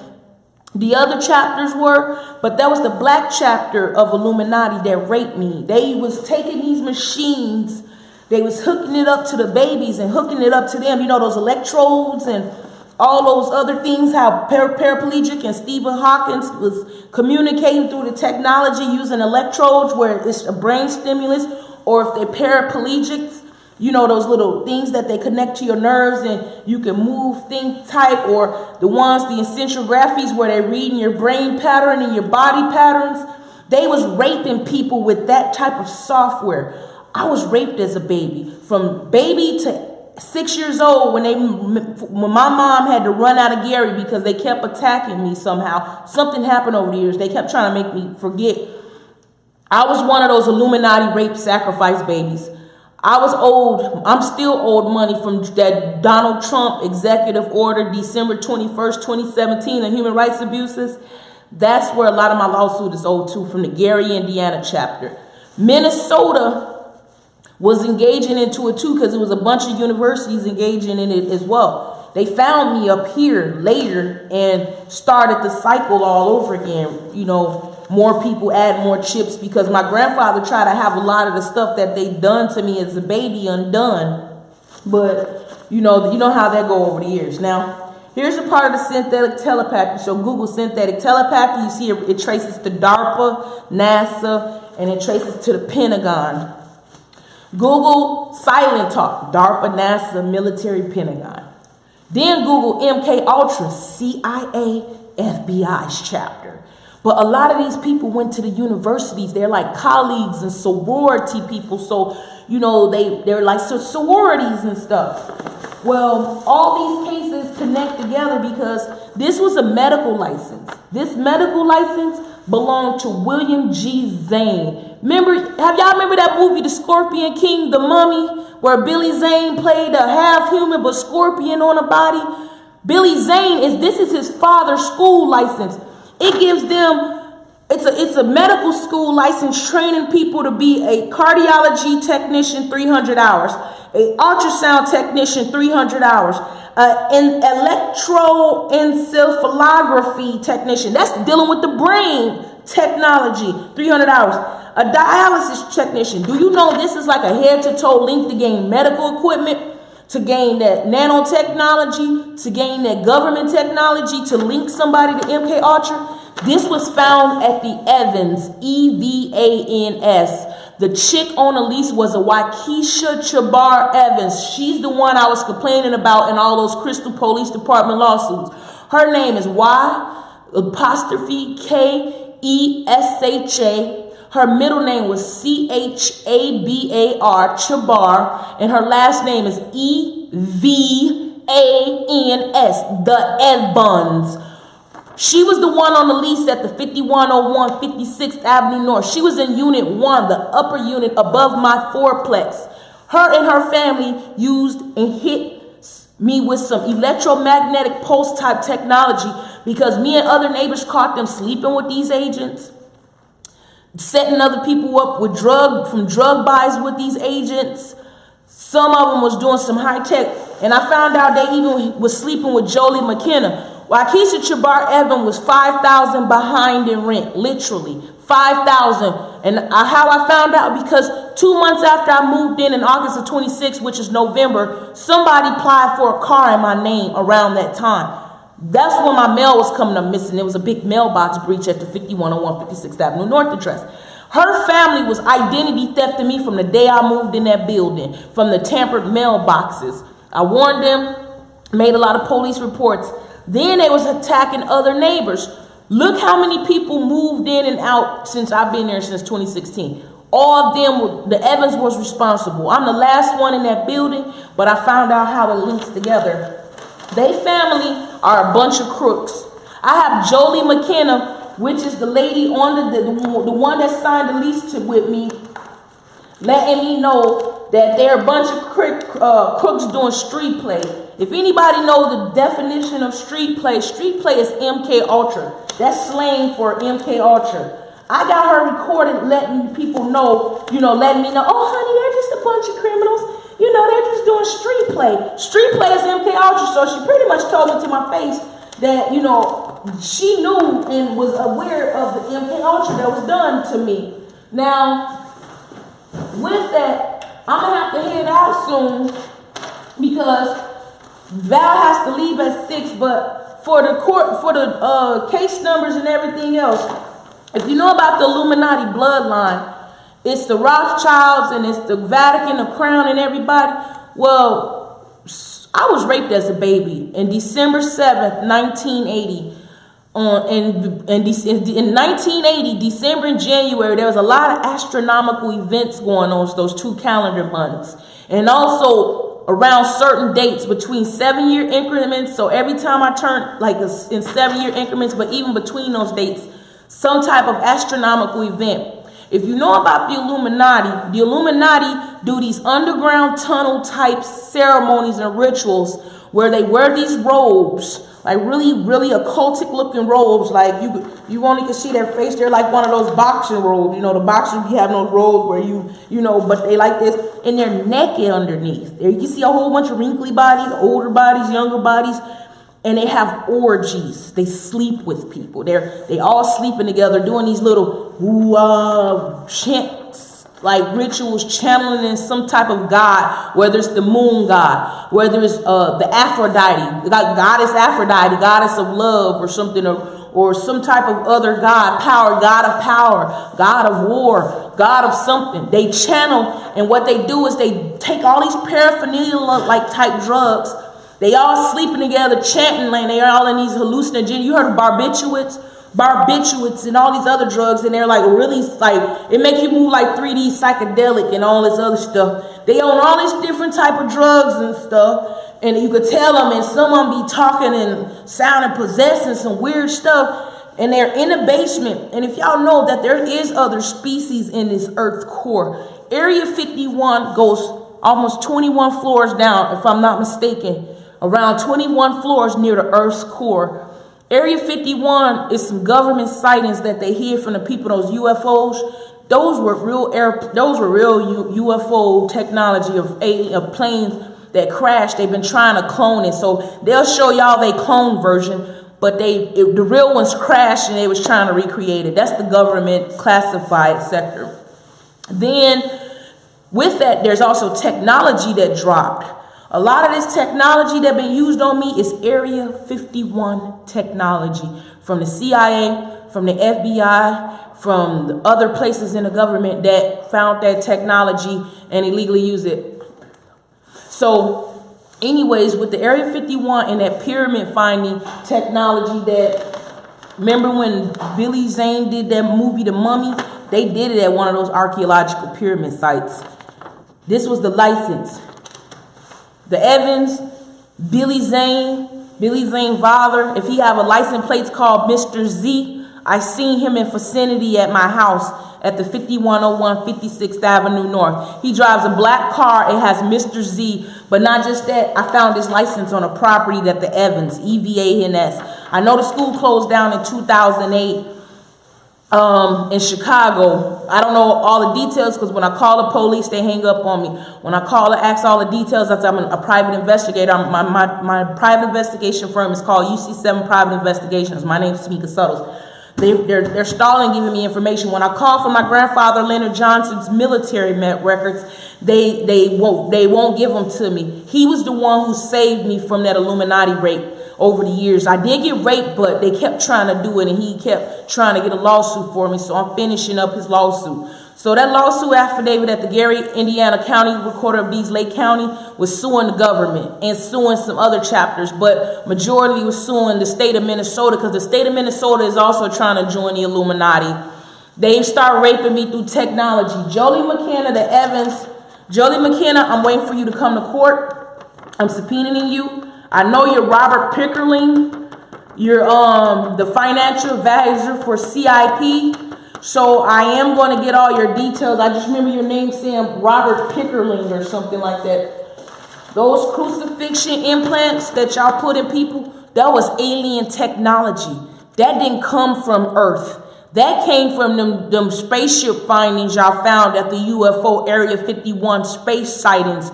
the other chapters were, but that was the black chapter of Illuminati that raped me. They was taking these machines, they was hooking it up to the babies and hooking it up to them, those electrodes and all those other things, how paraplegic and Stephen Hawking was communicating through the technology using electrodes where it's a brain stimulus, or if they're paraplegics, those little things that they connect to your nerves and you can move, think, type, or the essentiographies where they're reading your brain pattern and your body patterns. They was raping people with that type of software. I was raped as a baby, from baby to 6 years old when my mom had to run out of Gary because they kept attacking me somehow. Something happened over the years. They kept trying to make me forget. I was one of those Illuminati rape sacrifice babies. I was old. I'm still owed money from that Donald Trump executive order, December 21st, 2017, on human rights abuses. That's where a lot of my lawsuit is owed to, from the Gary, Indiana chapter. Minnesota was engaging into it too because it was a bunch of universities engaging in it as well. They found me up here later and started the cycle all over again. More people add more chips because my grandfather tried to have a lot of the stuff that they done to me as a baby undone. But you know how that go over the years. Now, here's a part of the synthetic telepathy. So Google synthetic telepathy. You see it traces to DARPA, NASA, and it traces to the Pentagon. Google silent talk, DARPA, NASA, military, Pentagon. Then Google MK Ultra, CIA, FBI's chapter. But a lot of these people went to the universities. They're like colleagues and sorority people. So, they're like sororities and stuff. Well, all these cases connect together because this was a medical license. This medical license belonged to William G. Zane. Have y'all remember that movie, The Scorpion King, The Mummy, where Billy Zane played a half human but scorpion on a body? Billy Zane this is his father's school license. It gives them It's a medical school license training people to be a cardiology technician, 300 hours, a ultrasound technician, 300 hours, an electroencephalography technician, that's dealing with the brain technology, 300 hours, a dialysis technician. Do you know this is like a head-to-toe link to gain medical equipment, to gain that nanotechnology, to gain that government technology, to link somebody to MK Ultra? This was found at the Evans, EVANS. The chick on the lease was a Waukesha Chabar Evans. She's the one I was complaining about in all those Crystal Police Department lawsuits. Her name is Y''Kesha. Her middle name was Chabar, Chabar, and her last name is EVANS, the Evans. She was the one on the lease at the 5101 56th Avenue North. She was in Unit 1, the upper unit above my fourplex. Her and her family used and hit me with some electromagnetic pulse type technology because me and other neighbors caught them sleeping with these agents, setting other people up with drug buys with these agents. Some of them was doing some high tech, and I found out they even was sleeping with Jolie McKenna. Waukesha Chabar Evan was $5,000 behind in rent, literally $5,000. And how I found out, because 2 months after I moved in August of 26, which is November, somebody applied for a car in my name around that time. That's when my mail was coming up missing. There was a big mailbox breach at the 5101 56th Avenue North address. Her family was identity thefting me from the day I moved in that building, from the tampered mailboxes. I warned them, made a lot of police reports. Then they was attacking other neighbors. Look how many people moved in and out since I've been there since 2016. All of them, the Evans was responsible. I'm the last one in that building, but I found out how it links together. They family are a bunch of crooks. I have Jolie McKenna, which is the lady on the one that signed the lease with me, letting me know that they're a bunch of crooks doing street play. If anybody knows the definition of street play is MK Ultra. That's slang for MK Ultra. I got her recorded letting people know, letting me know, oh honey, they're just a bunch of criminals. They're just doing street play. Street play is MK Ultra, so she pretty much told me to my face that, she knew and was aware of the MK Ultra that was done to me. Now, with that, I'm going to have to head out soon because Val has to leave at 6, but for the case numbers and everything else, if you know about the Illuminati bloodline, it's the Rothschilds and it's the Vatican, the Crown, and everybody. Well, I was raped as a baby in December 7th, 1980. In 1980, December and January, there was a lot of astronomical events going on those 2 calendar months. And also around certain dates between 7-year increments. So every time I turn, like in 7-year increments, but even between those dates, some type of astronomical event. If you know about the Illuminati do these underground tunnel type ceremonies and rituals where they wear these robes, like really, really occultic looking robes. Like you only can see their face. They're like one of those boxing robes. The boxers be having those robes where but they like this, and they're naked underneath. There you can see a whole bunch of wrinkly bodies, older bodies, younger bodies, and they have orgies. They sleep with people. They all sleeping together, doing these little chants, like rituals, channeling in some type of god, whether it's the moon god, whether it's the Aphrodite, goddess Aphrodite, goddess of love, or something, or some type of other god of power, god of war, god of something. They channel, and what they do is they take all these paraphernalia like type drugs. They all sleeping together, chanting, like they are all in these hallucinogens. You heard of barbiturates and all these other drugs, and they're like really like, it makes you move like 3D psychedelic and all this other stuff. They own all these different type of drugs and stuff, and you could tell them, and some of them be talking and sounding possessed and some weird stuff, and they're in a basement. And if y'all know that there is other species in this earth core, Area 51 goes almost 21 floors down, if I'm not mistaken, around 21 floors near the earth's core. Area 51 is some government sightings that they hear from the people, those UFOs. Those were real UFO technology of planes that crashed. They've been trying to clone it. So they'll show y'all they clone version, but the real ones crashed and they was trying to recreate it. That's the government classified sector. Then with that, there's also technology that dropped. A lot of this technology that been used on me is Area 51 technology from the CIA, from the FBI, from the other places in the government that found that technology and illegally used it. So anyways, with the Area 51 and that pyramid finding technology that, remember when Billy Zane did that movie, The Mummy? They did it at one of those archaeological pyramid sites. This was the license. The Evans, Billy Zane father, if he have a license plate called Mr. Z, I seen him in vicinity at my house at the 5101 56th Avenue North. He drives a black car. It has Mr. Z, but not just that. I found his license on a property that the Evans, EVANS. I know the school closed down in 2008. In Chicago. I don't know all the details because when I call the police, they hang up on me. When I call and ask all the details, that's I'm a private investigator. My private investigation firm is called UC7 Private Investigations. My name is Tamika. They're stalling giving me information. When I call for my grandfather Leonard Johnson's military records, they won't give them to me. He was the one who saved me from that Illuminati rape. Over the years, I did get raped, but they kept trying to do it, and he kept trying to get a lawsuit for me, so I'm finishing up his lawsuit. So that lawsuit affidavit at the Gary, Indiana County Recorder of Deeds, Lake County, was suing the government and suing some other chapters, but majority was suing the state of Minnesota because the state of Minnesota is also trying to join the Illuminati. They start raping me through technology. Jolie McKenna, the Evans, Jolie McKenna, I'm waiting for you to come to court. I'm subpoenaing you. I know you're Robert Pickering. You're the financial advisor for CIP. So I am going to get all your details. I just remember your name saying Robert Pickering or something like that. Those crucifixion implants that y'all put in people, that was alien technology. That didn't come from Earth. That came from them spaceship findings y'all found at the UFO Area 51 space sightings.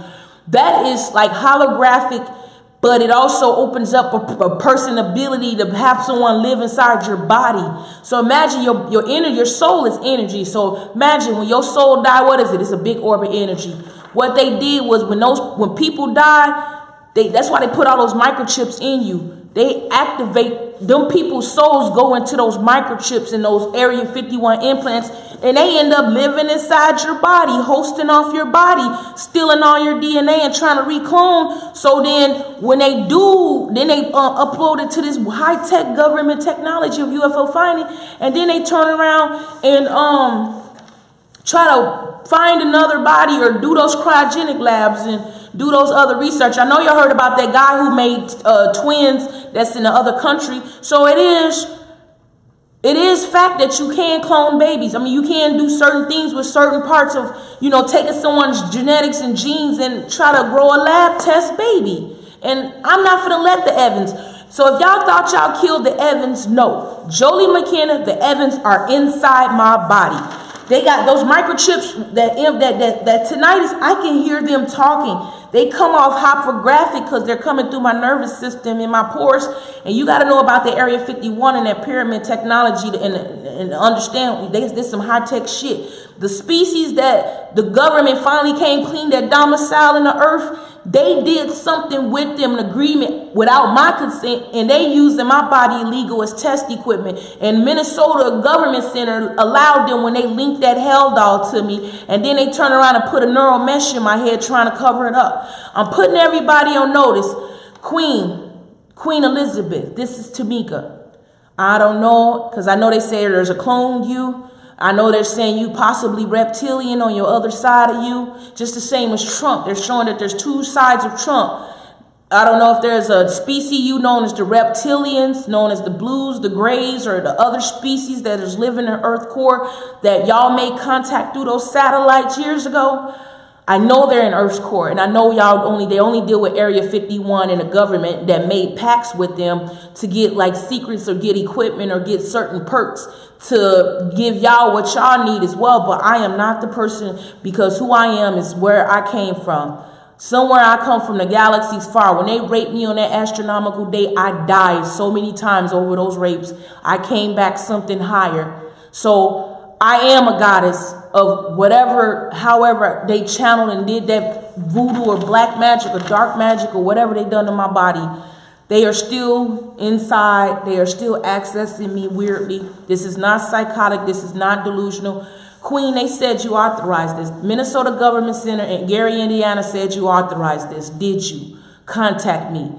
That is like holographic, but it also opens up a person's ability to have someone live inside your body. So imagine your soul is energy. So imagine when your soul die, what is it? It's a big orb of energy. What they did was when people die, that's why they put all those microchips in you. They activate them people's souls, go into those microchips and those Area 51 implants, and they end up living inside your body, hosting off your body, stealing all your DNA and trying to reclone. So then when they do, then they upload it to this high-tech government technology of UFO finding, and then they turn around and try to find another body or do those cryogenic labs and do those other research. I know you heard about that guy who made twins that's in the other country. So it is fact that you can clone babies. I mean, you can do certain things with certain parts of, taking someone's genetics and genes and try to grow a lab test baby. And I'm not going to let the Evans. So if y'all thought y'all killed the Evans, no. Jolie McKenna, the Evans are inside my body. They got those microchips that tinnitus, I can hear them talking. They come off hypergraphic because they're coming through my nervous system in my pores. And you got to know about the Area 51 and that pyramid technology and understand there's some high-tech shit. The species that the government finally came clean that domicile in the earth, they did something with them, an agreement without my consent, and they using my body illegal as test equipment. And Minnesota Government Center allowed them when they linked that hell doll to me, and then they turn around and put a neural mesh in my head trying to cover it up. I'm putting everybody on notice. Queen Elizabeth, this is Tamika. I don't know, because I know they say there's a clone you. I know they're saying you possibly reptilian on your other side of you, just the same as Trump. They're showing that there's two sides of Trump. I don't know if there's a species you known as the reptilians, known as the blues, the grays, or the other species that is living in the earth core that y'all made contact through those satellites years ago. I know they're in Earth's core, and I know they only deal with Area 51 and the government that made pacts with them to get like secrets or get equipment or get certain perks to give y'all what y'all need as well. But I am not the person, because who I am is where I came from. Somewhere I come from, the galaxy's far. When they raped me on that astronomical date, I died so many times over those rapes. I came back something higher. So I am a goddess of whatever, however they channeled and did that voodoo or black magic or dark magic or whatever they done to my body. They are still inside. They are still accessing me weirdly. This is not psychotic. This is not delusional. Queen, they said you authorized this. Minnesota Government Center in Gary, Indiana said you authorized this. Did you? Contact me.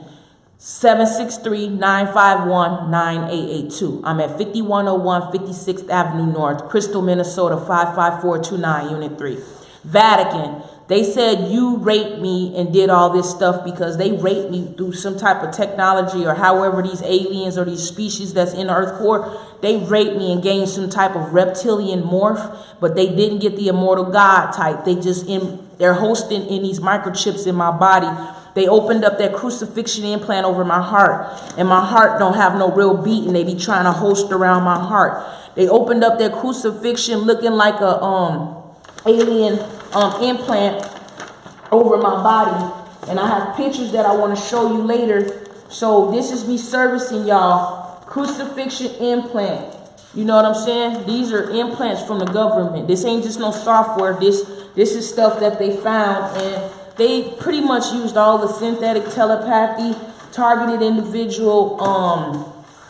763-951-9882. I'm at 5101 56th Avenue North, Crystal, Minnesota, 55429, Unit 3. Vatican, they said you raped me and did all this stuff because they raped me through some type of technology, or however these aliens or these species that's in the Earth core, they raped me and gained some type of reptilian morph, but they didn't get the immortal God type. They're hosting in these microchips in my body. They opened up that crucifixion implant over my heart, and my heart don't have no real beat, and they be trying to host around my heart. They opened up that crucifixion looking like a alien implant over my body, and I have pictures that I want to show you later. So this is me servicing y'all. Crucifixion implant. You know what I'm saying? These are implants from the government. This ain't just no software. This is stuff that they found, and they pretty much used all the synthetic telepathy, targeted individual,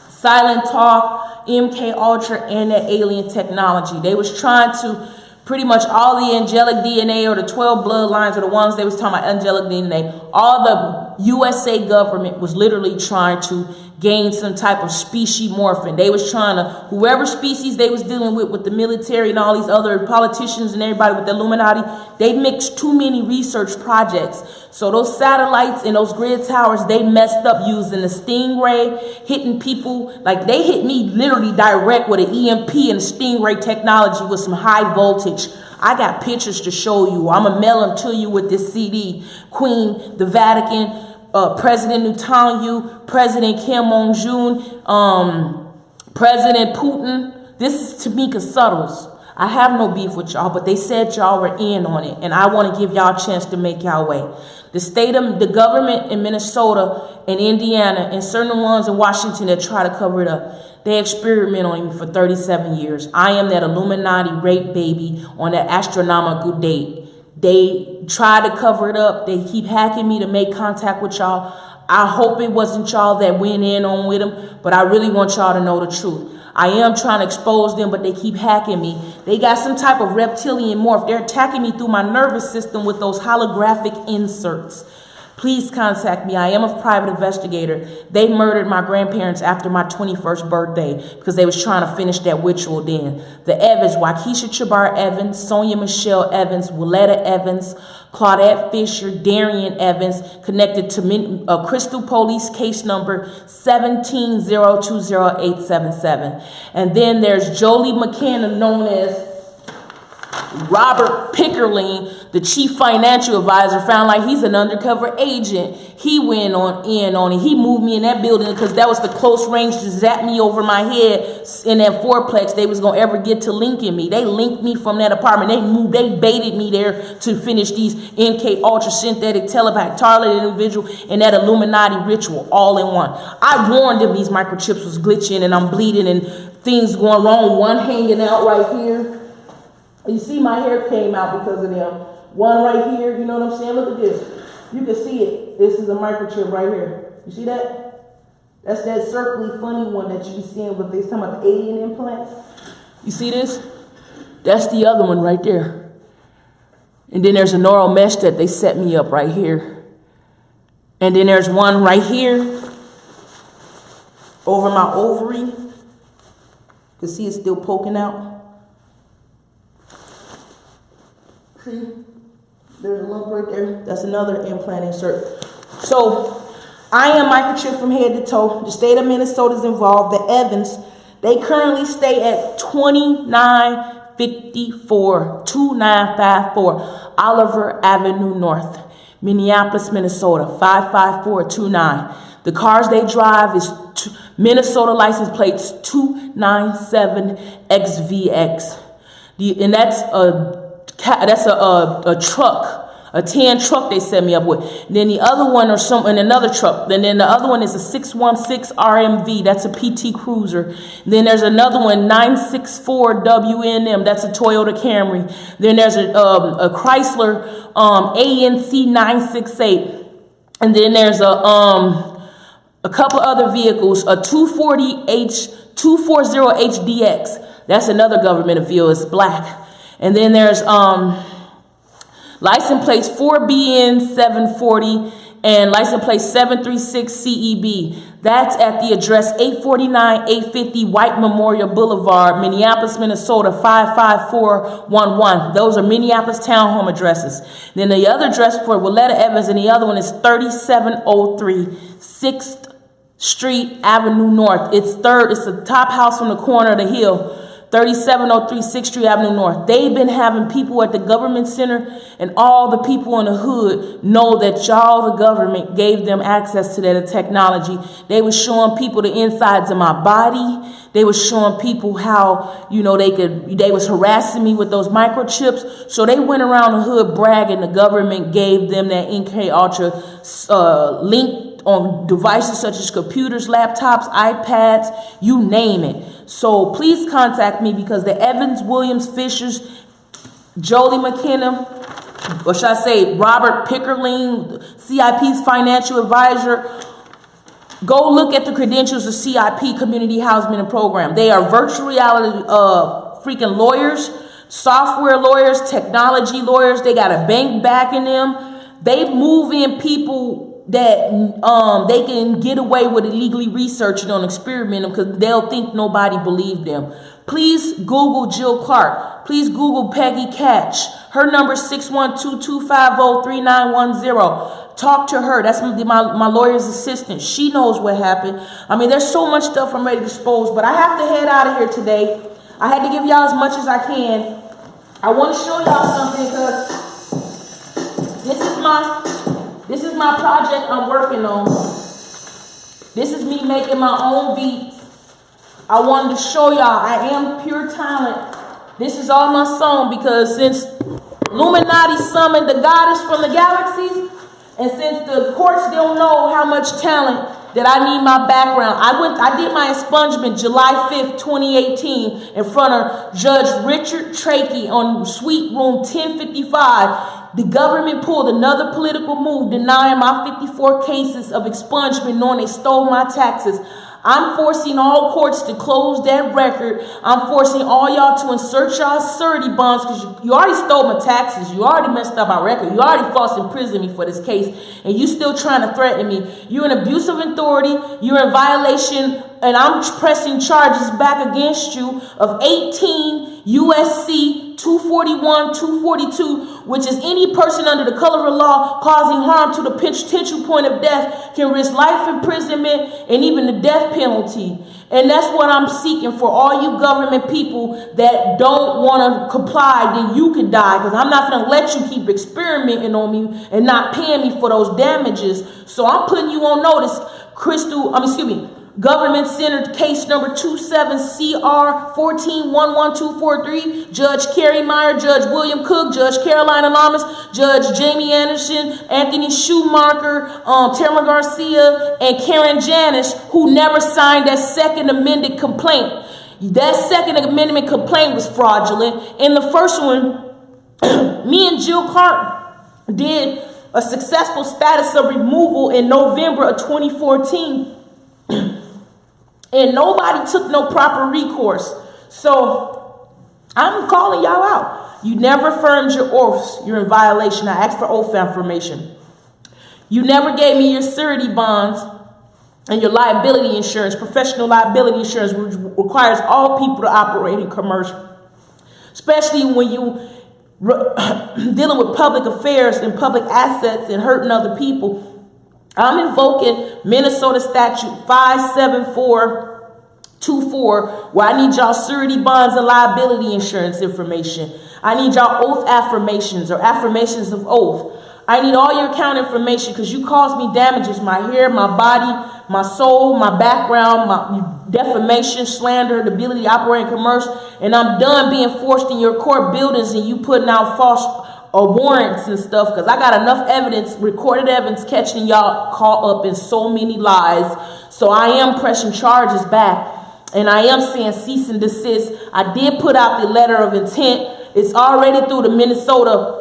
silent talk, MK Ultra, and that alien technology. They was trying to pretty much all the angelic DNA, or the 12 bloodlines, or the ones they was talking about angelic DNA, all the USA government was literally trying to gain some type of species morphing. They was trying to, whoever species they was dealing with the military and all these other politicians and everybody with the Illuminati, they mixed too many research projects. So those satellites and those grid towers, they messed up using the Stingray, hitting people, like they hit me literally direct with an EMP and a Stingray technology with some high voltage. I got pictures to show you. I'm going to mail them to you with this CD. Queen, the Vatican, President Netanyahu, President Kim Jong-un, President Putin. This is Tamika Suttles. I have no beef with y'all, but they said y'all were in on it, and I want to give y'all a chance to make y'all way. The government in Minnesota and Indiana and certain ones in Washington that try to cover it up, they experiment on me for 37 years. I am that Illuminati rape baby on that astronomical date. They try to cover it up. They keep hacking me to make contact with y'all. I hope it wasn't y'all that went in on with them, but I really want y'all to know the truth. I am trying to expose them, but they keep hacking me. They got some type of reptilian morph. They're attacking me through my nervous system with those holographic inserts. Please contact me. I am a private investigator. They murdered my grandparents after my 21st birthday because they was trying to finish that ritual then. The Evans, Waukesha Chabar Evans, Sonia Michelle Evans, Willetta Evans, Claudette Fisher, Darian Evans, connected to Crystal Police case number 170208777. And then there's Jolie McKenna, known as Robert Pickerling, the chief financial advisor, found like he's an undercover agent. He went in on it. He moved me in that building because that was the close range to zap me over my head in that fourplex they was going to ever get to linking me. They linked me from that apartment. They baited me there to finish these MK Ultra synthetic telepathic targeted individual and that Illuminati ritual all in one. I warned them these microchips was glitching and I'm bleeding and things going wrong. One hanging out right here. You see my hair came out because of them. One right here, you know what I'm saying? Look at this. You can see it. This is a microchip right here. You see that? That's that circly funny one that you be seeing with they talking about the alien implants. You see this? That's the other one right there. And then there's a neural mesh that they set me up right here. And then there's one right here over my ovary. You can see it's still poking out. See, there's a lump right there. That's another implant insert. So I am microchipped from head to toe. The state of Minnesota is involved. The Evans, they currently stay at 2954. Oliver Avenue North, Minneapolis, Minnesota, 55429. The cars they drive is Minnesota license plates 297XVX. And that's a truck. A tan truck they set me up with. Then the other one in another truck. Then the other one is a 616 RMV. That's a PT Cruiser. Then there's another one, 964 WNM. That's a Toyota Camry. Then there's a Chrysler ANC 968. And then there's a couple other vehicles, a 240 HDX. That's another government vehicle. It's black. And then there's license plates 4BN740 and license plate 736 CEB. That's at the address 849-850 White Memorial Boulevard, Minneapolis, Minnesota, 55411. Those are Minneapolis townhome addresses. Then the other address for Willetta Evans, and the other one is 3703 6th Street Avenue North. It's the top house from the corner of the hill. 3703 6th Street Avenue North. They've been having people at the government center, and all the people in the hood know that y'all, the government, gave them access to that technology. They were showing people the insides of my body. They were showing people how, they was harassing me with those microchips. So they went around the hood bragging the government gave them that NK Ultra link on devices such as computers, laptops, iPads, you name it. So please contact me, because the Evans, Williams, Fishers, Jolie McKenna, or should I say Robert Pickerling, CIP's financial advisor, go look at the credentials of CIP Community Housing Program. They are virtual reality freaking lawyers, software lawyers, technology lawyers. They got a bank backing them. They move in people that they can get away with illegally researching on, experimenting, because they'll think nobody believed them. Please Google Jill Clark. Please Google Peggy Catch. Her number is 612-250-3910. Talk to her. That's my lawyer's assistant. She knows what happened. I mean, there's so much stuff I'm ready to expose, but I have to head out of here today. I had to give y'all as much as I can. I want to show y'all something, because this is my project I'm working on. This is me making my own beats. I wanted to show y'all I am pure talent. This is all my song, because since Illuminati summoned the goddess from the galaxies, and since the courts don't know how much talent that I need my background, I did my expungement July 5th, 2018 in front of Judge Richard Trakey on Suite Room 1055. The government pulled another political move, denying my 54 cases of expungement, knowing they stole my taxes. I'm forcing all courts to close that record. I'm forcing all y'all to insert y'all surety bonds, because you already stole my taxes. You already messed up my record. You already false imprisoned me for this case, and you still trying to threaten me. You're an abuse of authority. You're in violation, and I'm pressing charges back against you of 18 USC 241, 242, which is any person under the color of law causing harm to the potential point of death can risk life imprisonment and even the death penalty. And that's what I'm seeking for all you government people that don't want to comply. Then you could die, because I'm not going to let you keep experimenting on me and not paying me for those damages. So I'm putting you on notice, Government Centered Case Number 27CR1411243. Judge Carrie Meyer, Judge William Cook, Judge Caroline Lamas, Judge Jamie Anderson, Anthony Schumacher, Tamara Garcia, and Karen Janice, who never signed that second amended complaint. That second amendment complaint was fraudulent. In the first one, me and Jill Clark did a successful status of removal in November of 2014. And nobody took no proper recourse. So I'm calling y'all out. You never affirmed your oaths. You're in violation. I asked for oath affirmation. You never gave me your surety bonds and your liability insurance, professional liability insurance, which requires all people to operate in commercial, especially when you dealing with public affairs and public assets and hurting other people. I'm invoking Minnesota statute 574 where I need y'all surety bonds and liability insurance information. I need y'all oath affirmations or affirmations of oath. I need all your account information because you caused me damages, my hair, my body, my soul, my background, my defamation, slander, the ability to operate in commerce, and I'm done being forced in your court buildings and you putting out false warrants and stuff because I got enough evidence, recorded evidence, catching y'all caught up in so many lies. So I am pressing charges back. And I am saying cease and desist. I did put out the letter of intent. It's already through the Minnesota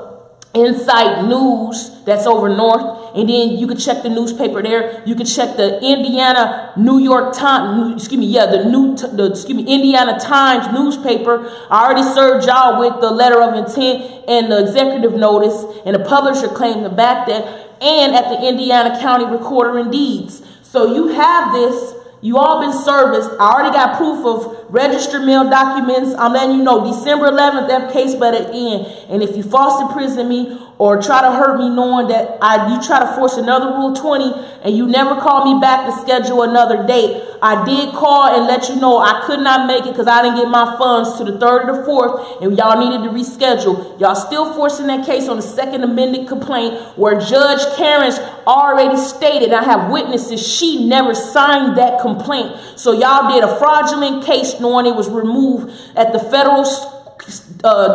Insight News that's over north. And then you can check the newspaper there. You can check the Indiana New York Times, Indiana Times newspaper. I already served y'all with the letter of intent and the executive notice, and the publisher claimed to back that, and at the Indiana County Recorder and Deeds. So you have this. You all been serviced. I already got proof of registered mail documents. I'm letting you know, December 11th, that case better end. And if you false imprison me or try to hurt me knowing that you try to force another Rule 20 and you never call me back to schedule another date, I did call and let you know I could not make it because I didn't get my funds to the 3rd or the 4th and y'all needed to reschedule. Y'all still forcing that case on the second amended complaint where Judge Karen's already stated, I have witnesses, she never signed that complaint. So y'all did a fraudulent case knowing it was removed at the federal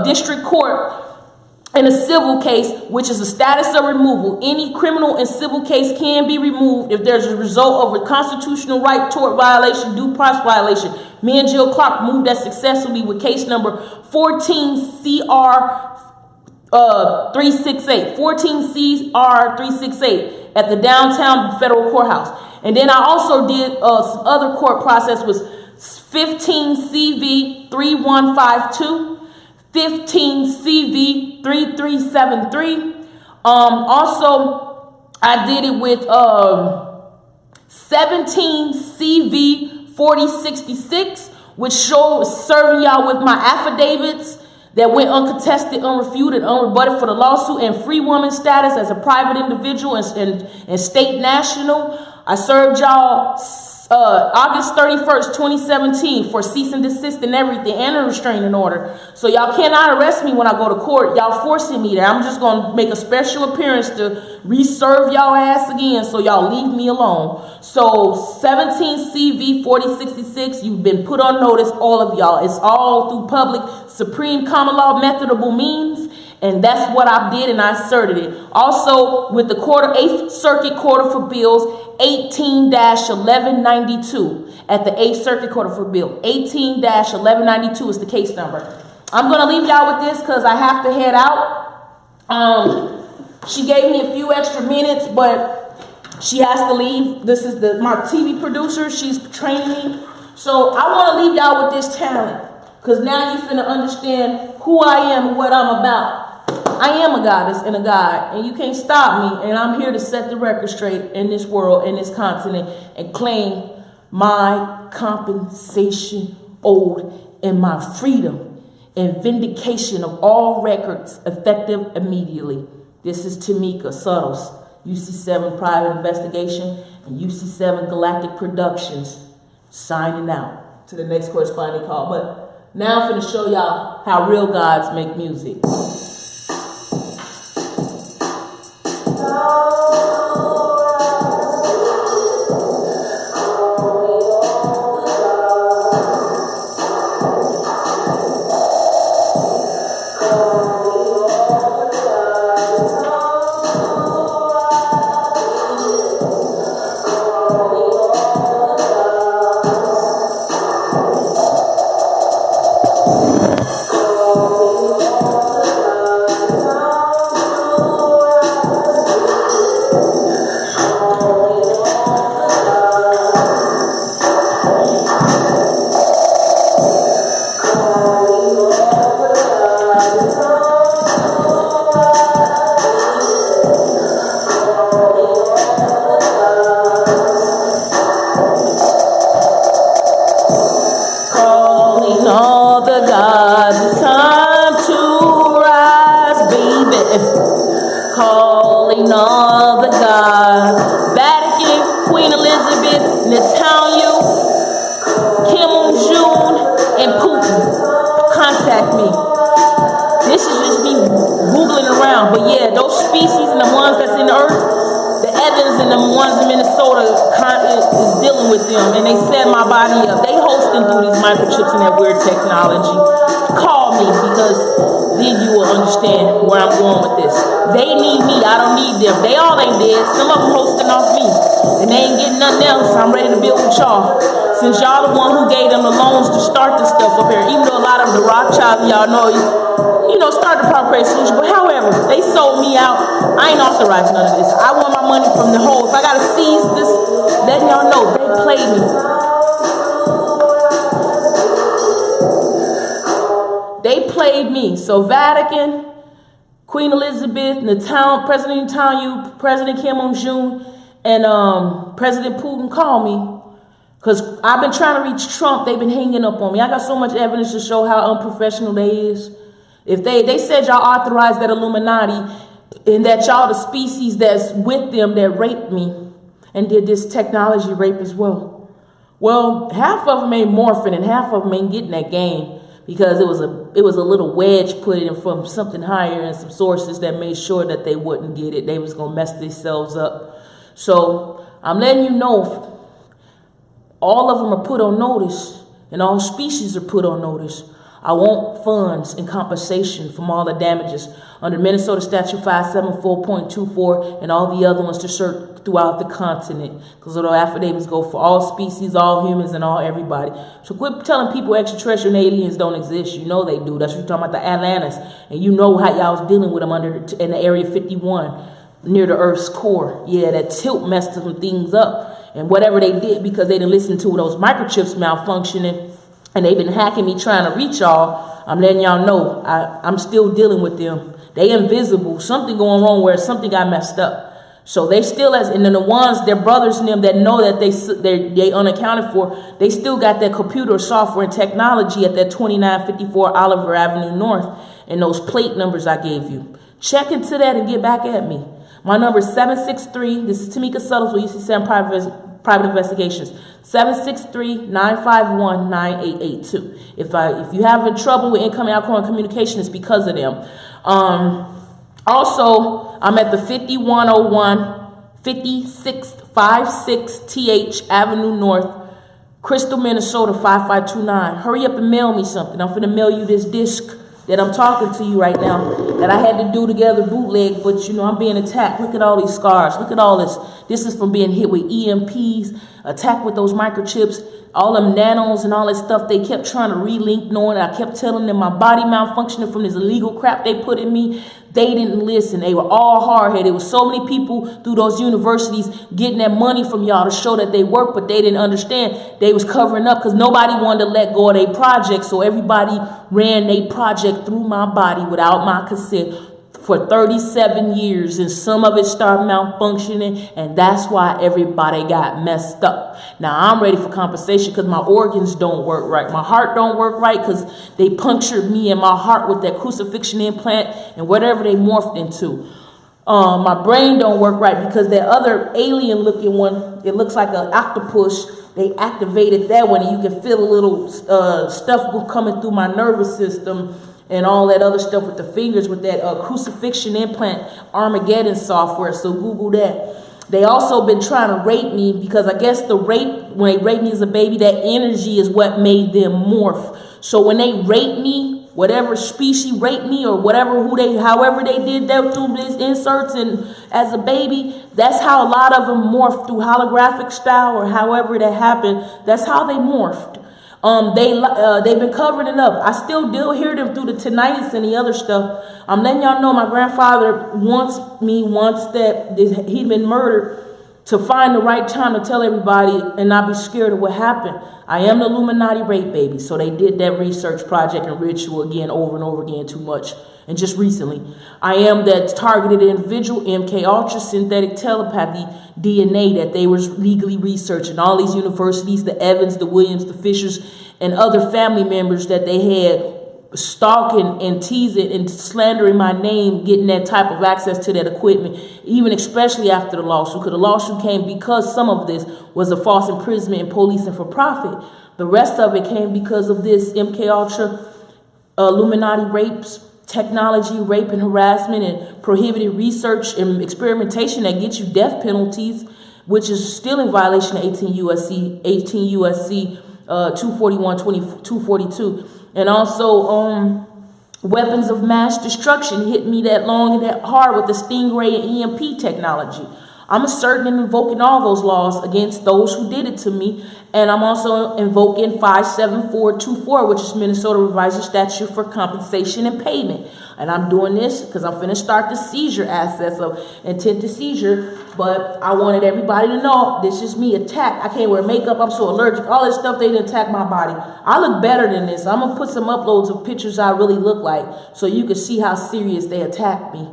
district court in a civil case, which is a status of removal. Any criminal and civil case can be removed if there's a result of a constitutional right, tort violation, due process violation. Me and Jill Clark moved that successfully with case number 14 CR 368, 14 CR 368 at the downtown federal courthouse. And then I also did some other court process was 15 CV 3152. 15 CV 3373. Also, I did it with 17 CV 4066, which shows serving y'all with my affidavits that went uncontested, unrefuted, unrebutted for the lawsuit, and free woman status as a private individual and state national. I served y'all August 31st, 2017 for cease and desist and everything and a restraining order. So y'all cannot arrest me when I go to court. Y'all forcing me there. I'm just going to make a special appearance to reserve y'all ass again so y'all leave me alone. So 17 CV 4066, you've been put on notice, all of y'all. It's all through public supreme common law methodable means. And that's what I did, and I asserted it. Also, with the 8th Circuit Court of Appeals, 18-1192 at the 8th Circuit Court of Appeals. 18-1192 is the case number. I'm going to leave y'all with this because I have to head out. She gave me a few extra minutes, but she has to leave. This is my TV producer. She's training me. So I want to leave y'all with this talent because now you're finna understand who I am and what I'm about. I am a goddess and a god, and you can't stop me, and I'm here to set the record straight in this world, in this continent, and claim my compensation owed and my freedom and vindication of all records effective immediately. This is Tamika Suttles, UC7 Private Investigation and UC7 Galactic Productions, signing out to the next corresponding call. But now I'm going to show y'all how real gods make music. Calling all the gods. Vatican, Queen Elizabeth, Natalia, Kim contact me. This is just me Googling around. But yeah, those species and the ones that's in the earth, the Evans and the ones in Minnesota is dealing with them. And they set my body up. They hosting through these microchips and that weird technology. Call me, because then you will understand where I'm going with this. They need me. I don't need them. They all ain't dead. Some of them hosting off me. And they ain't getting nothing else. I'm ready to build with y'all. Since y'all the one who gave them the loans to start this stuff up here. Even though a lot of the Rothschilds, y'all know, start the proper solution. But however, they sold me out. I ain't authorized none of this. I want my money from the whole. If I got to seize this, letting y'all know, they played me. They played me. So Vatican, Queen Elizabeth, President Netanyahu, President Kim Jong-un, and President Putin call me. Because I've been trying to reach Trump. They've been hanging up on me. I got so much evidence to show how unprofessional they is. If they said y'all authorized that Illuminati, and that y'all the species that's with them that raped me and did this technology rape as well. Well, half of them ain't morphing and half of them ain't getting that game, because it was a little wedge put in from something higher and some sources that made sure that they wouldn't get it. They was gonna mess themselves up. So I'm letting you know, all of them are put on notice, and all species are put on notice. I want funds and compensation from all the damages under Minnesota Statute 574.24 and all the other ones to search throughout the continent, because the affidavits go for all species, all humans, and all everybody. So quit telling people extraterrestrial and aliens don't exist. You know they do. That's what you're talking about, the Atlantis. And you know how y'all was dealing with them in the Area 51 near the Earth's core. Yeah, that tilt messed some things up. And whatever they did, because they didn't listen to those microchips malfunctioning, and they've been hacking me trying to reach y'all, I'm letting y'all know I'm still dealing with them. They invisible. Something going wrong where something got messed up. So they still, and then the ones, their brothers and them that know that they unaccounted for, they still got that computer software and technology at that 2954 Oliver Avenue North and those plate numbers I gave you. Check into that and get back at me. My number is 763. This is Tamika Suttles with UC7 Private Investigations. 763-951-9882. If you having trouble with incoming outgoing communication, it's because of them. Also, I'm at the 5101 5656 TH Avenue North, Crystal, Minnesota 5529. Hurry up and mail me something. I'm finna mail you this disc that I'm talking to you right now, that I had to do together bootleg, but I'm being attacked. Look at all these scars. Look at all this. This is from being hit with EMPs, attacked with those microchips, all them nanos and all that stuff. They kept trying to relink, knowing I kept telling them my body malfunctioning from this illegal crap they put in me. They didn't listen. They were all hard-headed. There was so many people through those universities getting that money from y'all to show that they work, but they didn't understand. They was covering up because nobody wanted to let go of their project, so everybody ran their project through my body without my consent for 37 years, and some of it started malfunctioning, and that's why everybody got messed up. Now, I'm ready for compensation because my organs don't work right. My heart don't work right because they punctured me in my heart with that crucifixion implant and whatever they morphed into. My brain don't work right because that other alien-looking one, it looks like an octopus. They activated that one, and you can feel a little stuff coming through my nervous system and all that other stuff with the fingers with that crucifixion implant Armageddon software. So Google that. They also been trying to rape me because I guess when they raped me as a baby, that energy is what made them morph. So when they rape me, whatever species raped me or however they did that through these inserts and as a baby, that's how a lot of them morphed through holographic style or however that happened. That's how they morphed. They've been covering it up. I still hear them through the tinnitus and the other stuff. I'm letting y'all know my grandfather wants that he'd been murdered to find the right time to tell everybody and not be scared of what happened. I am the Illuminati rape baby. So they did that research project and ritual again over and over again too much. And just recently, I am that targeted individual, MK Ultra, synthetic telepathy, DNA that they were legally researching. All these universities, the Evans, the Williams, the Fishers, and other family members that they had stalking and teasing and slandering my name, getting that type of access to that equipment, even especially after the lawsuit. Because the lawsuit came because some of this was a false imprisonment and policing for profit. The rest of it came because of this MK Ultra Illuminati rapes, technology, rape and harassment, and prohibited research and experimentation that gets you death penalties, which is still in violation of 18 USC 241, 242. And also weapons of mass destruction hit me that long and that hard with the Stingray and EMP technology. I'm asserting and invoking all those laws against those who did it to me. And I'm also invoking 57424, which is Minnesota Revised Statute for Compensation and Payment. And I'm doing this because I'm finna start the seizure assets of intent to seizure. But I wanted everybody to know this is me attacked. I can't wear makeup. I'm so allergic. All this stuff, they didn't attack my body. I look better than this. I'm gonna put some uploads of pictures I really look like so you can see how serious they attacked me.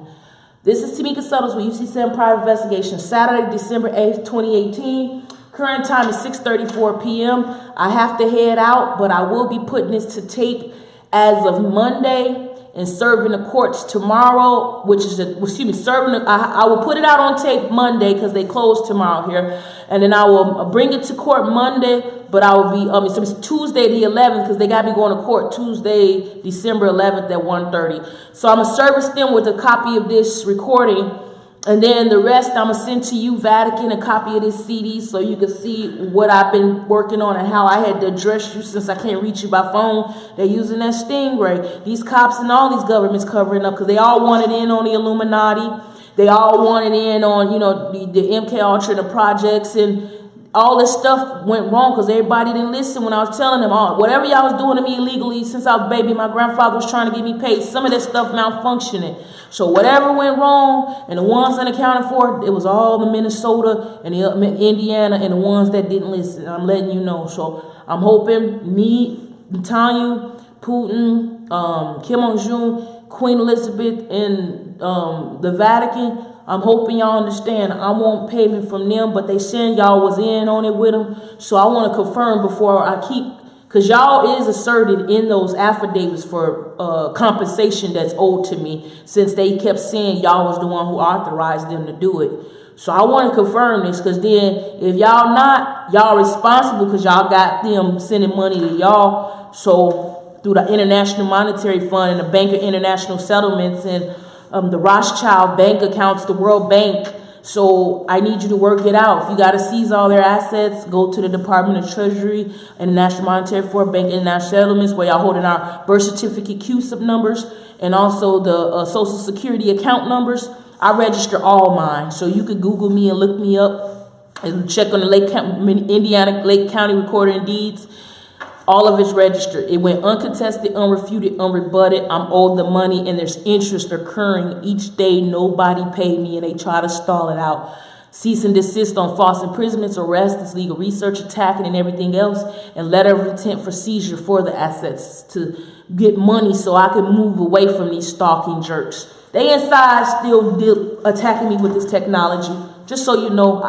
This is Tamika Suttles with UC7 Private Investigations, Saturday, December 8th, 2018. Current time is 6:34 p.m. I have to head out, but I will be putting this to tape as of Monday and serving the courts tomorrow, which is, I will put it out on tape Monday because they close tomorrow here. And then I will bring it to court Monday, but I will be, so it's Tuesday the 11th because they got me going to court Tuesday, December 11th at 1:30. So I'm going to service them with a copy of this recording. And then the rest, I'm going to send to you, Vatican, a copy of this CD so you can see what I've been working on and how I had to address you since I can't reach you by phone. They're using that Stingray. These cops and all these governments covering up because they all wanted in on the Illuminati. They all wanted in on, the MK Ultra, the projects, and all this stuff went wrong because everybody didn't listen when I was telling them, whatever y'all was doing to me illegally since I was a baby, my grandfather was trying to get me paid. Some of that stuff malfunctioning. So whatever went wrong, and the ones unaccounted for, it was all the Minnesota and the Indiana and the ones that didn't listen. I'm letting you know. So I'm hoping me, Netanyahu, Putin, Kim Jong-un, Queen Elizabeth, and the Vatican, I'm hoping y'all understand. I want payment from them, but they saying y'all was in on it with them. So I want to confirm before I keep, because y'all is asserted in those affidavits for compensation that's owed to me, since they kept saying y'all was the one who authorized them to do it. So I want to confirm this, because then if y'all not, y'all responsible because y'all got them sending money to y'all. So through the International Monetary Fund and the Bank of International Settlements and the Rothschild bank accounts, the World Bank. So I need you to work it out. If you got to seize all their assets, go to the Department of Treasury and the National Monetary Fund, Bank of International Settlements, where y'all holding our birth certificate Q-sub numbers and also the Social Security account numbers. I register all mine. So you could Google me and look me up and check on the Indiana Lake County Recorder and Deeds. All of it's registered. It went uncontested, unrefuted, unrebutted. I'm owed the money, and there's interest occurring each day. Nobody paid me, and they try to stall it out. Cease and desist on false imprisonments, arrests, legal research, attacking, and everything else. And letter of intent for seizure for the assets to get money so I can move away from these stalking jerks. They inside still attacking me with this technology. Just so you know,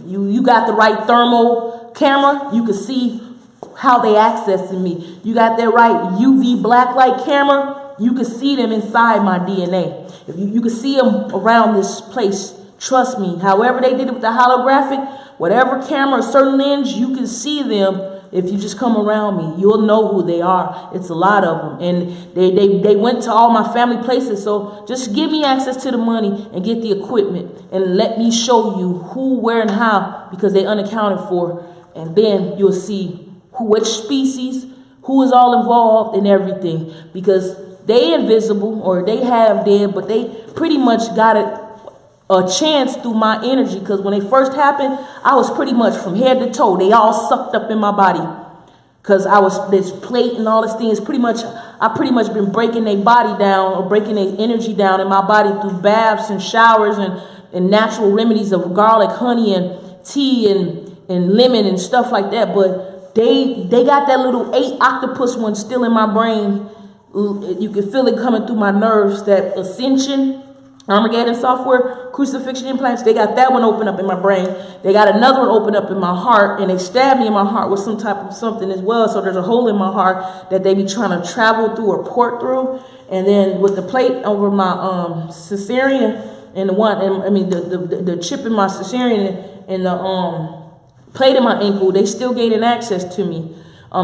you got the right thermal camera. You can see how they accessing me. You got that right UV black light camera. You can see them inside my DNA. If you can see them around this place. Trust me. However they did it with the holographic, whatever camera, a certain lens, you can see them. If you just come around me, you'll know who they are. It's a lot of them. And they went to all my family places. So just give me access to the money and get the equipment. And let me show you who, where, and how, because they unaccounted for. And then you'll see which species, who is all involved in everything, because they invisible or they have dead, but they pretty much got a chance through my energy, because when they first happened, I was pretty much from head to toe. They all sucked up in my body because I was this plate and all this things. I pretty much been breaking their body down or breaking their energy down in my body through baths and showers and natural remedies of garlic, honey, and tea and lemon and stuff like that. But they got that little 8 octopus one still in my brain. You can feel it coming through my nerves. That Ascension, Armageddon software, crucifixion implants, they got that one open up in my brain. They got another one open up in my heart, and they stabbed me in my heart with some type of something as well. So there's a hole in my heart that they be trying to travel through or port through. And then with the plate over my cesarean and the chip in my cesarean and the plate in my ankle, they still gaining access to me.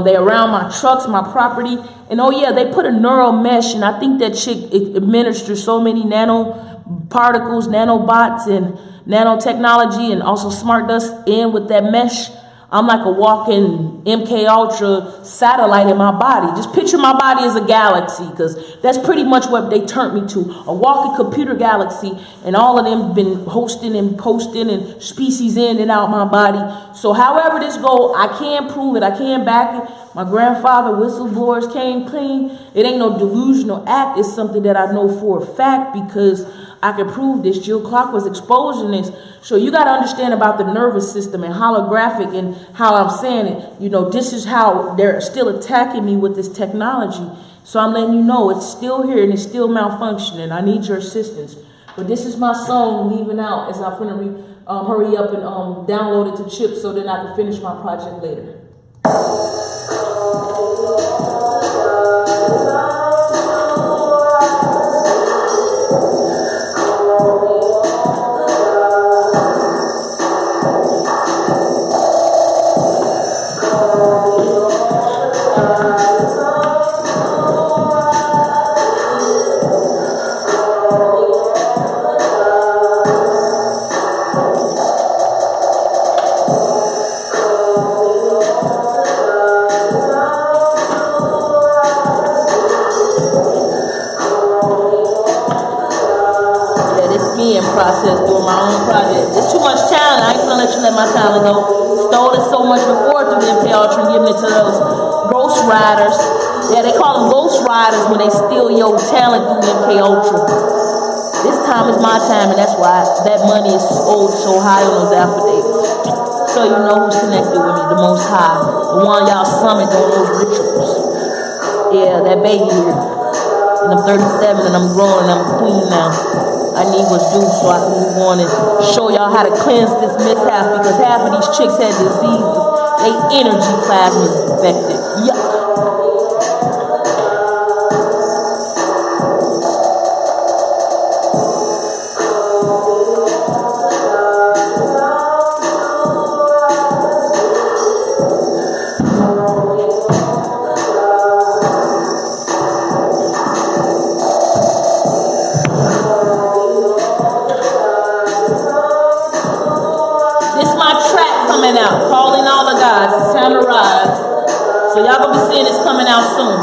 They around my trucks, my property. And oh yeah, they put a neural mesh, and I think that shit administers so many nanoparticles, nanobots, and nanotechnology, and also smart dust in with that mesh. I'm like a walking MK Ultra satellite in my body. Just picture my body as a galaxy, because that's pretty much what they turned me to. A walking computer galaxy, and all of them been hosting and posting and species in and out my body. So however this go, I can't prove it. I can't back it. My grandfather, whistleblowers came clean. It ain't no delusional act. It's something that I know for a fact, because I can prove this. Jill Clark was exposing this. So you got to understand about the nervous system and holographic, and how I'm saying it. You know, this is how they're still attacking me with this technology. So I'm letting you know it's still here and it's still malfunctioning. I need your assistance. But this is my song, Leaving Out, as I'm going to hurry up and download it to chips so then I can finish my project later. Process doing my own project. It's too much talent. I ain't gonna let you let my talent go. Stole it so much before through the MK Ultra and giving it to those ghost riders. Yeah, they call them ghost riders when they steal your talent through the MK Ultra. This time is my time, and that's why that money is owed so high on those affidavits. So you know who's connected with me, the Most High, the one y'all summoned on those rituals. Yeah, that baby here. And I'm 37 and I'm grown and I'm a queen now. I need what's due so I can move on and show y'all how to cleanse this mishap, because half of these chicks had diseases. They energy plasma is infected. Yuck. Out, calling all the gods. It's time to rise. So y'all gonna be seeing this coming out soon.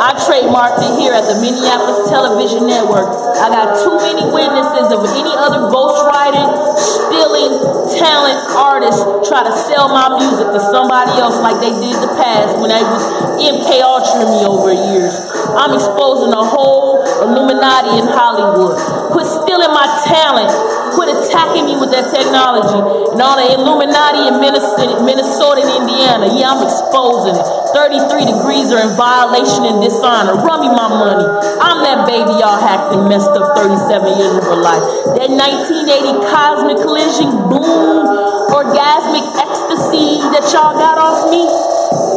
I trademarked it here at the Minneapolis Television Network. I got too many witnesses of any other ghostwriting, stealing, talent artists try to sell my music to somebody else like they did the past when they was MK Ultra me over years. I'm exposing the whole Illuminati in Hollywood. Quit stealing my talent. Quit attacking me with that technology. And all the Illuminati in Minnesota and Indiana. Yeah, I'm exposing it. 33 degrees are in violation and dishonor. Run me my money. I'm that baby y'all hacked and messed up 37 years of her life. That 1980 cosmic collision boom, orgasmic ecstasy that y'all got off me.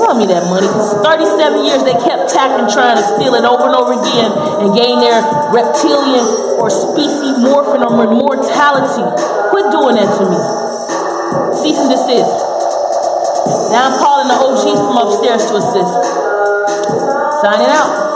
Run me that money, because 37 years they kept trying to steal it over and over again and gain their reptilian or species morphing or immortality. Quit doing that to me. Cease and desist. Now I'm calling the OGs from upstairs to assist. Signing out.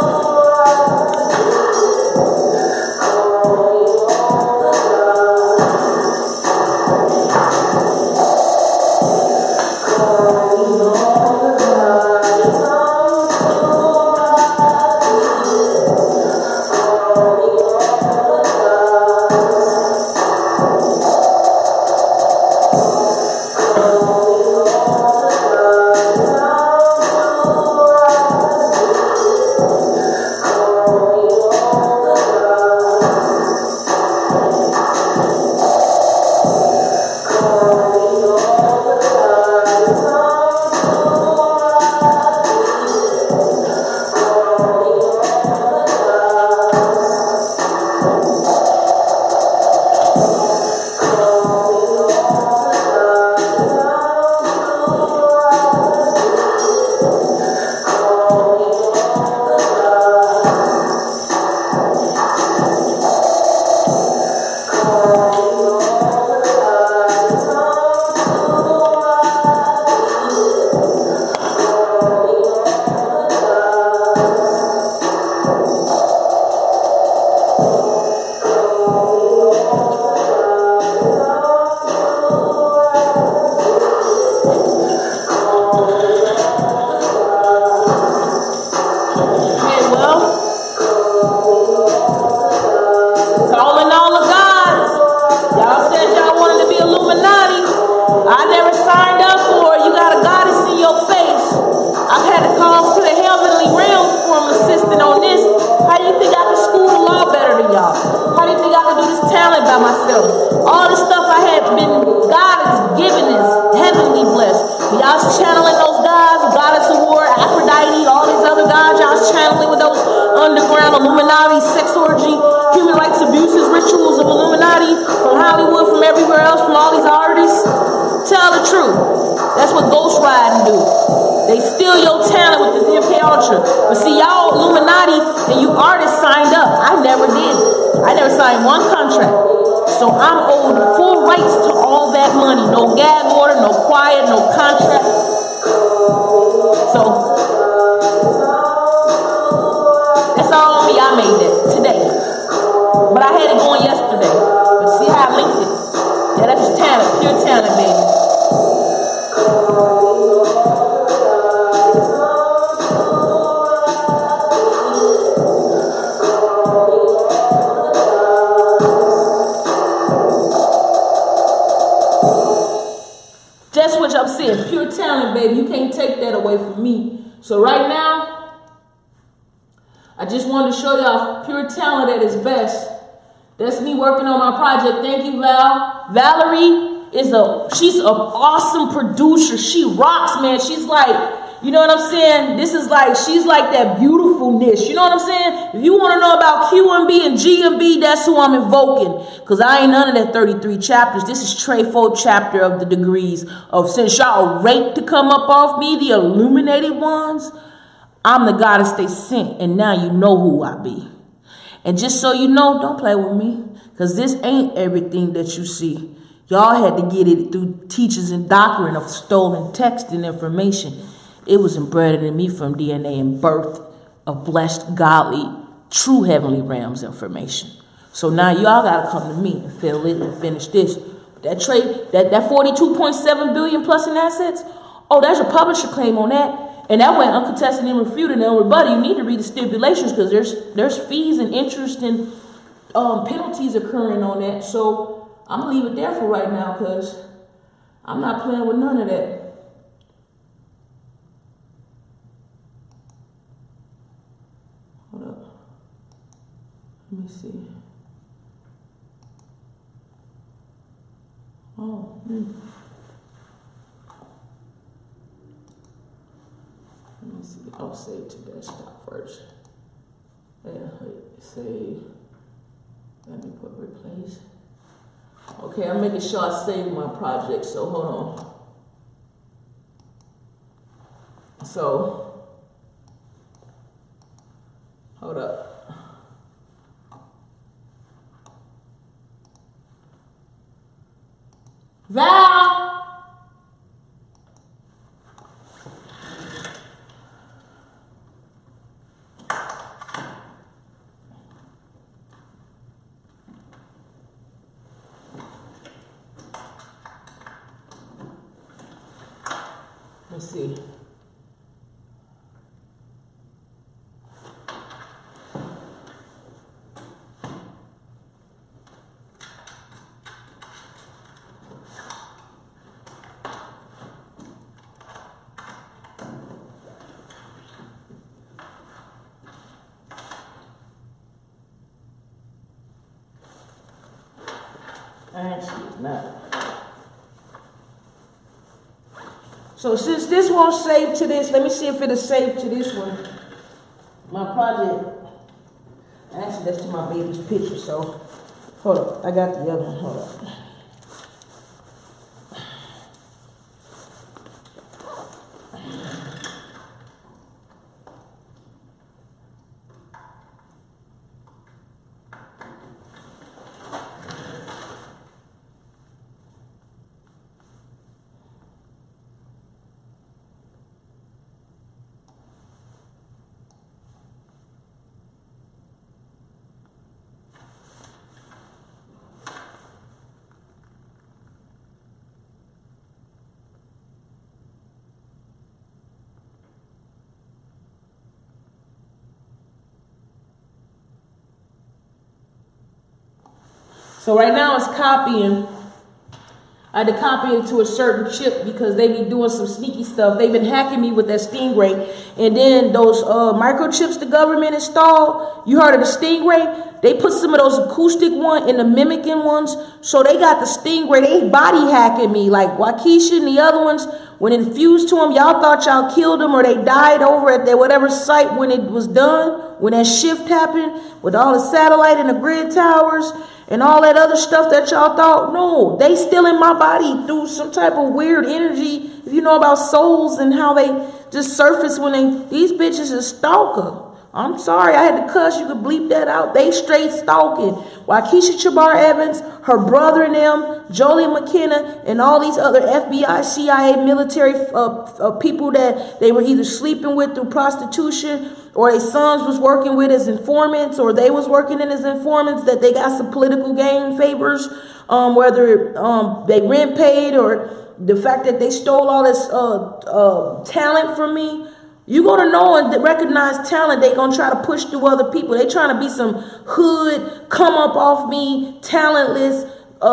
signed one contract. So I'm owed full rights to all that money. No gag order, no quiet, no contract. So that's all on me. I made it today. But I had it going yesterday. But see how I linked it? Yeah, that's just talent, pure talent, baby. That's what I'm saying. Pure talent, baby. You can't take that away from me. So right now, I just wanted to show y'all pure talent at its best. That's me working on my project. Thank you, Val. Valerie she's an awesome producer. She rocks, man. She's like, you know what I'm saying? She's like that beautifulness. You know what I'm saying? If you want to know about QMB and GMB, that's who I'm invoking. Because I ain't none of that 33 chapters. This is Treyfold chapter of the degrees of, since y'all rate to come up off me, the illuminated ones, I'm the goddess they sent. And now you know who I be. And just so you know, don't play with me. Because this ain't everything that you see. Y'all had to get it through teachers and doctrine of stolen text and information. It was embedded in me from DNA and birth of blessed, godly, true heavenly realms information. So now y'all gotta come to me and fill it and finish this. That trade, that 42.7 billion plus in assets. Oh, there's a publisher claim on that. And that went uncontested and refuted and unrebutted. You need to read the stipulations because there's fees and interest and penalties occurring on that. So I'm gonna leave it there for right now because I'm not playing with none of that. Hold up. Let me see. Oh. Let me see. I'll save to desktop first. Yeah, save. Let me put replace. Okay, I'm making sure I save my project, so hold on. So, hold up. Val! Let's see. Actually, it's not. So since this won't save to this, let me see if it'll save to this one. My project. Actually, that's to my baby's picture, so hold up. I got the other one. Hold up. So right now it's copying. I had to copy it to a certain chip because they be doing some sneaky stuff. They've been hacking me with that Stingray. And then those microchips the government installed, you heard of the Stingray? They put some of those acoustic ones in the mimicking ones. So they got the Stingray. They body hacking me like Waukesha and the other ones. When it infused to them, y'all thought y'all killed them or they died over at their whatever site when it was done. When that shift happened with all the satellite and the grid towers. And all that other stuff that y'all thought, no, they still in my body through some type of weird energy. If you know about souls and how they just surface when these bitches is stalker. I'm sorry, I had to cuss. You could bleep that out. They straight stalking. Waukesha Chabar Evans, her brother and them, Jolie McKenna, and all these other FBI, CIA, military people that they were either sleeping with through prostitution, or their sons was working with as informants, or they was working in as informants, that they got some political gain favors, whether they rent paid or the fact that they stole all this talent from me. You gonna know and recognize talent. They gonna try to push through other people. They trying to be some hood, come up off me, talentless,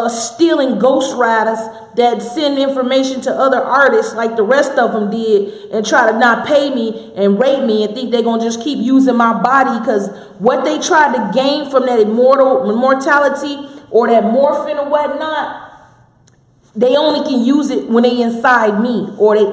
stealing ghostwriters that send information to other artists like the rest of them did, and try to not pay me and rape me and think they're gonna just keep using my body, because what they tried to gain from that immortality or that morphine or whatnot, they only can use it when they inside me, or they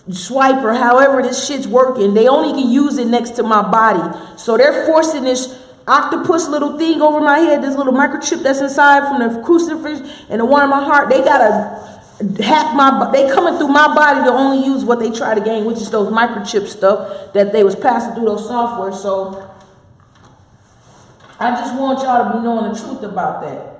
swipe, or however this shit's working. They only can use it next to my body. So they're forcing this octopus little thing over my head, this little microchip that's inside from the crucifix and the one in my heart. They gotta hack they coming through my body to only use what they try to gain, which is those microchip stuff that they was passing through those software. So I just want y'all to be knowing the truth about that.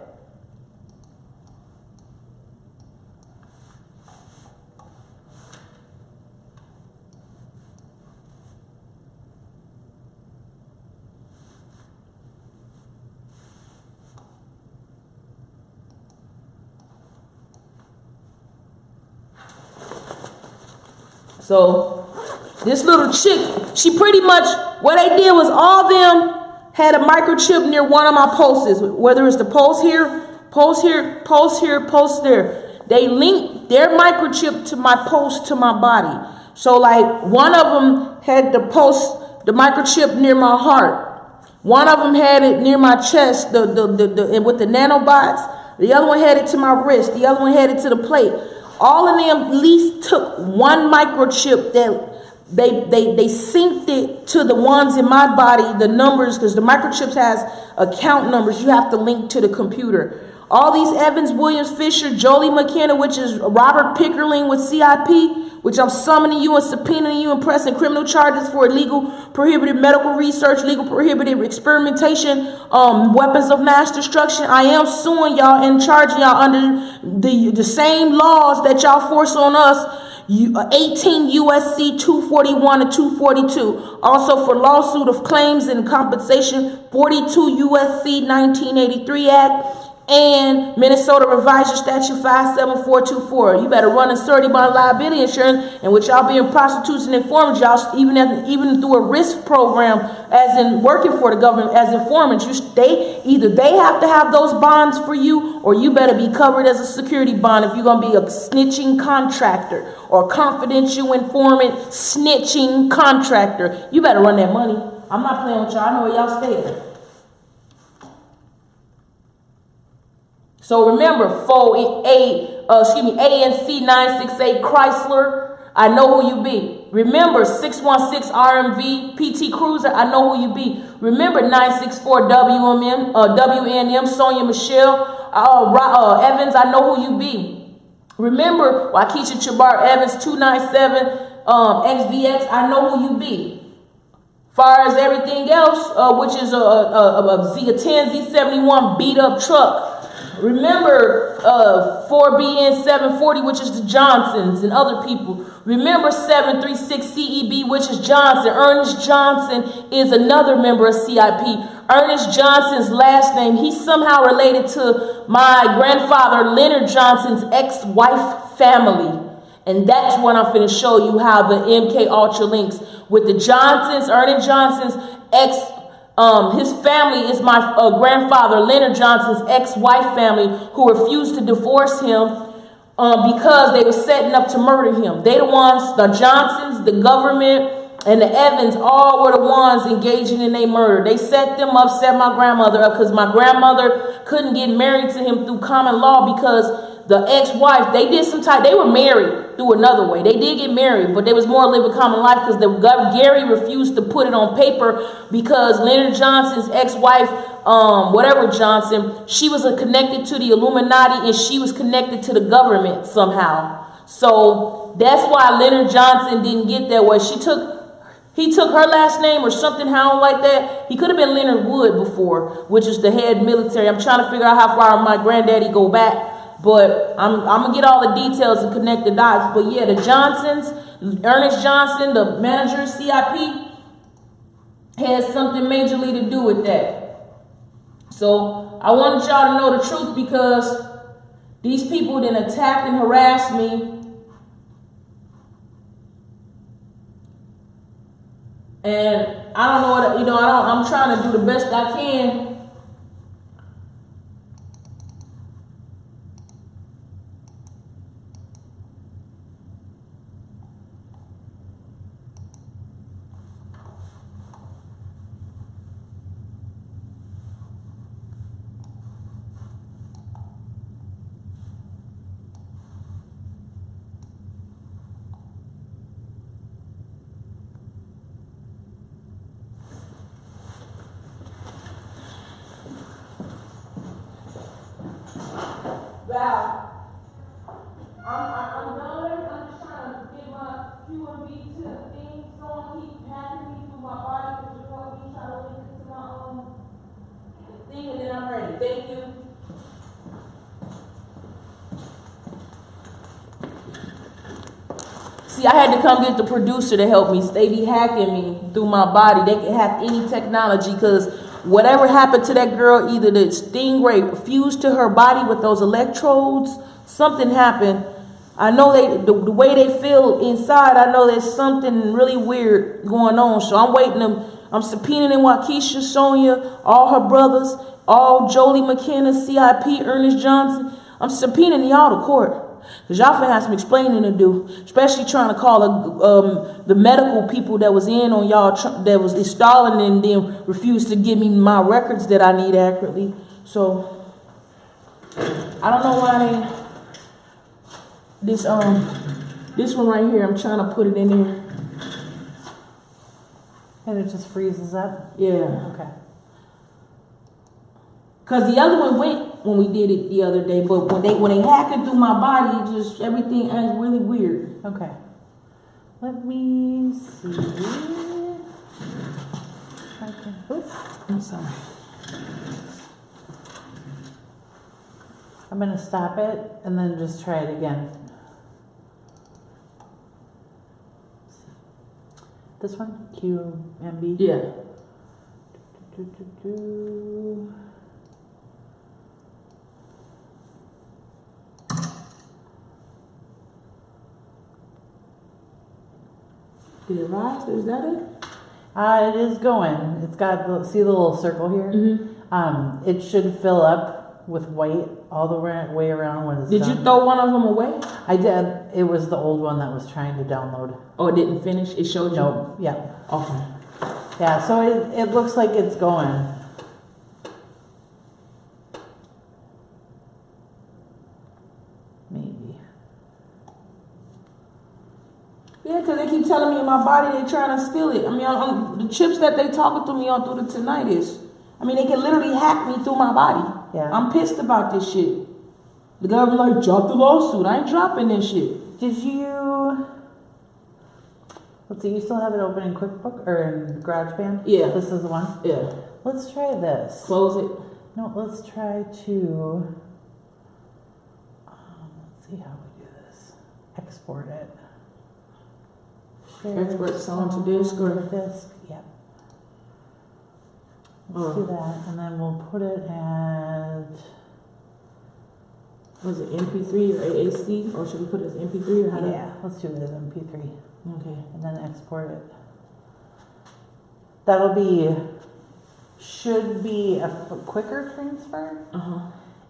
So this little chick, she pretty much, what they did was all them had a microchip near one of my posts, whether it's the post here, post here, post here, post there. They linked their microchip to my post to my body. So like one of them had the microchip near my heart. One of them had it near my chest, and with the nanobots. The other one had it to my wrist. The other one had it to the plate. All of them at least took one microchip that they synced it to the ones in my body, the numbers, because the microchips has account numbers you have to link to the computer. All these Evans, Williams, Fisher, Jolie McKenna, which is Robert Pickerling with CIP, which I'm summoning you and subpoenaing you and pressing criminal charges for illegal prohibited medical research, legal prohibited experimentation, weapons of mass destruction. I am suing y'all and charging y'all under the same laws that y'all force on us. 18 USC 241 and 242. Also for lawsuit of claims and compensation, 42 USC 1983 Act. And Minnesota Revised Statute 57424. You better run a surety bond liability insurance. And with y'all being prostitutes and informants, y'all even through a risk program, as in working for the government as informants, either they have to have those bonds for you, or you better be covered as a security bond if you're gonna be a snitching contractor or confidential informant snitching contractor. You better run that money. I'm not playing with y'all. I know where y'all stay. So remember, ANC 968 Chrysler, I know who you be. Remember, 616 RMV PT Cruiser, I know who you be. Remember, 964 WNM Sonia Michelle Evans, I know who you be. Remember, Waukesha Chabar Evans 297 XVX, I know who you be. Far as everything else, which is a 10 Z71 beat up truck. Remember 4BN 740, which is the Johnsons and other people. Remember 736 CEB, which is Johnson. Ernest Johnson is another member of CIP. Ernest Johnson's last name, he's somehow related to my grandfather Leonard Johnson's ex-wife family. And that's what I'm going to show you how the MK Ultra links with the Johnsons. Ernest Johnson's his family is my grandfather Leonard Johnson's ex-wife family, who refused to divorce him because they were setting up to murder him. They the ones, the Johnsons, the government, and the Evans, all were the ones engaging in their murder. They set them up, set my grandmother up, because my grandmother couldn't get married to him through common law because the ex-wife, they were married through another way. They did get married, but there was more living common life because Gary refused to put it on paper because Leonard Johnson's ex-wife, whatever Johnson, she was connected to the Illuminati and she was connected to the government somehow. So that's why Leonard Johnson didn't get that way. She took He took her last name or something, how like that. He could have been Leonard Wood before, which is the head military. I'm trying to figure out how far my granddaddy go back, but I'm gonna get all the details and connect the dots. But yeah, the Johnsons, Ernest Johnson, the manager of CIP, has something majorly to do with that. So I wanted y'all to know the truth because these people then attacked and harassed me. And I don't know what, I'm trying to do the best I can. Wow. I'm done. I'm just trying to get my QMB to the thing. Someone keep hacking me through my body because you want me trying to link it to my the thing, and then I'm ready. Thank you. See, I had to come get the producer to help me. They be hacking me through my body. They can hack any technology because whatever happened to that girl, either the stingray fused to her body with those electrodes, something happened. I know the way they feel inside, I know there's something really weird going on. So I'm waiting I'm subpoenaing Waukesha, Sonia, all her brothers, all Jolie McKenna, CIP, Ernest Johnson. I'm subpoenaing y'all to court. Because y'all finna have some explaining to do, especially trying to call the medical people that was in on y'all, that was installing and then refused to give me my records that I need accurately. So, I don't know why this one right here, I'm trying to put it in there. And it just freezes up? Yeah. Okay. Because the other one went when we did it the other day, but when they hacked it through my body, it just everything acts really weird. Okay. Let me see. Okay. Oops. I'm sorry. I'm going to stop it and then just try it again. This one? QMB? Yeah. Did it rise? Is that it? It is going. It's got, see the little circle here? Mm-hmm. It should fill up with white all the way around when it's done. Did you throw one of them away? I did. It was the old one that was trying to download. Oh, it didn't finish? It showed you? Nope. Yeah. Okay. Yeah, so it looks like it's going. Maybe. Yeah, because they keep telling me in my body they're trying to steal it. I mean, the chips that they talking to me on through the tinnitus. I mean, they can literally hack me through my body. Yeah. I'm pissed about this shit. The guy be like, drop the lawsuit. I ain't dropping this shit. Did you... Let's see, you still have it open in QuickBook or in GarageBand? Yeah. This is the one? Yeah. Let's try this. Close it. No, let's try to... let's see how we do this. Export it. Share Export song to disk or... disk, yep. Let's do that, and then we'll put it at... Was it MP3 or AAC? Or should we put it as MP3 or how do Yeah, let's do it as MP3. Okay. And then export it. That'll be... Should be a quicker transfer.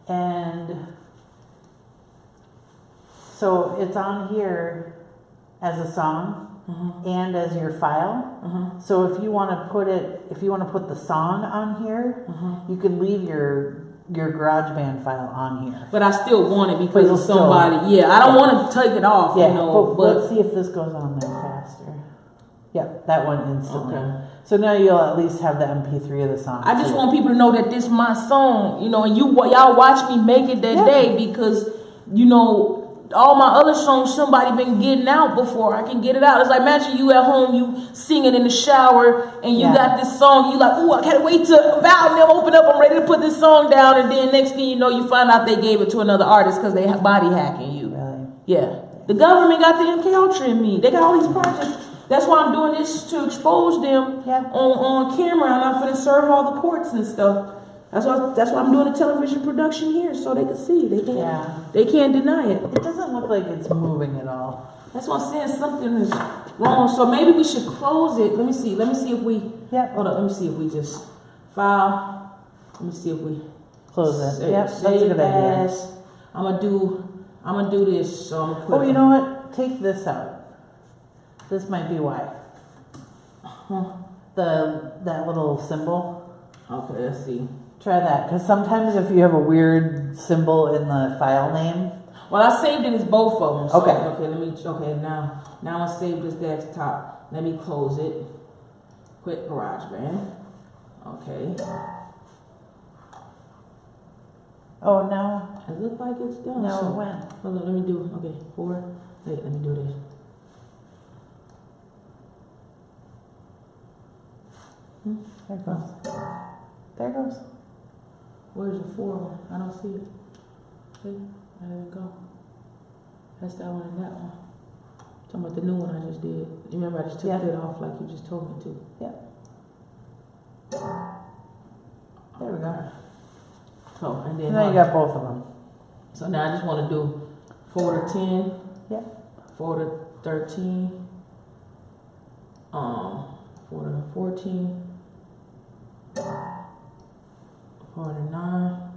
And... So it's on here as a song. And as your file. So if you want to put the song on here, you can leave your GarageBand file on here. But I still want it because of somebody. Yeah, I don't want to take it off. Yeah, you know, but let's see if this goes on there faster. Yep, that one instantly. Okay. So now you'll at least have the MP3 of the song. I just want people to know that this is my song, you know, and y'all watch me make it that day because, you know, all my other songs, somebody been getting out before I can get it out. It's like, imagine you at home, you singing in the shower, and you got this song, you like, ooh, I can't wait to Val and them open up, I'm ready to put this song down, and then next thing you know, you find out they gave it to another artist because they body hacking you. Really? Yeah. The government got the MK Ultra in me. They got all these projects. That's why I'm doing this, to expose them on camera, and I'm going to serve all the courts and stuff. That's why I'm doing a television production here, so they can see. They can't deny it. It doesn't look like it's moving at all. That's what I'm saying. Something is wrong. So maybe we should close it. Let me see if we. Hold on. Let me see if we just file. Let me see if we close it. That's a good idea. I'm gonna do this. So I'm gonna put. Oh, you know what? Take this out. This might be why. That little symbol. Okay, let's see. Try that, because sometimes if you have a weird symbol in the file name. Well, I saved it as both of them. So, okay. Now I saved this desktop. Let me close it. Quit GarageBand. Okay. Oh no. It looks like it's done. No, so, it went. Hold on, let me do. Okay, 4. Wait, let me do this. There it goes. There it goes. Where's the 4 one? I don't see it. See? There we go. That's that one and that one. Talking about the new one I just did. You remember I just took it off like you just told me to. Yeah. There we go. So, and then now you got both of them. So now I just want to do folder 10. Yeah. Folder 13. Folder 14. Folder 9.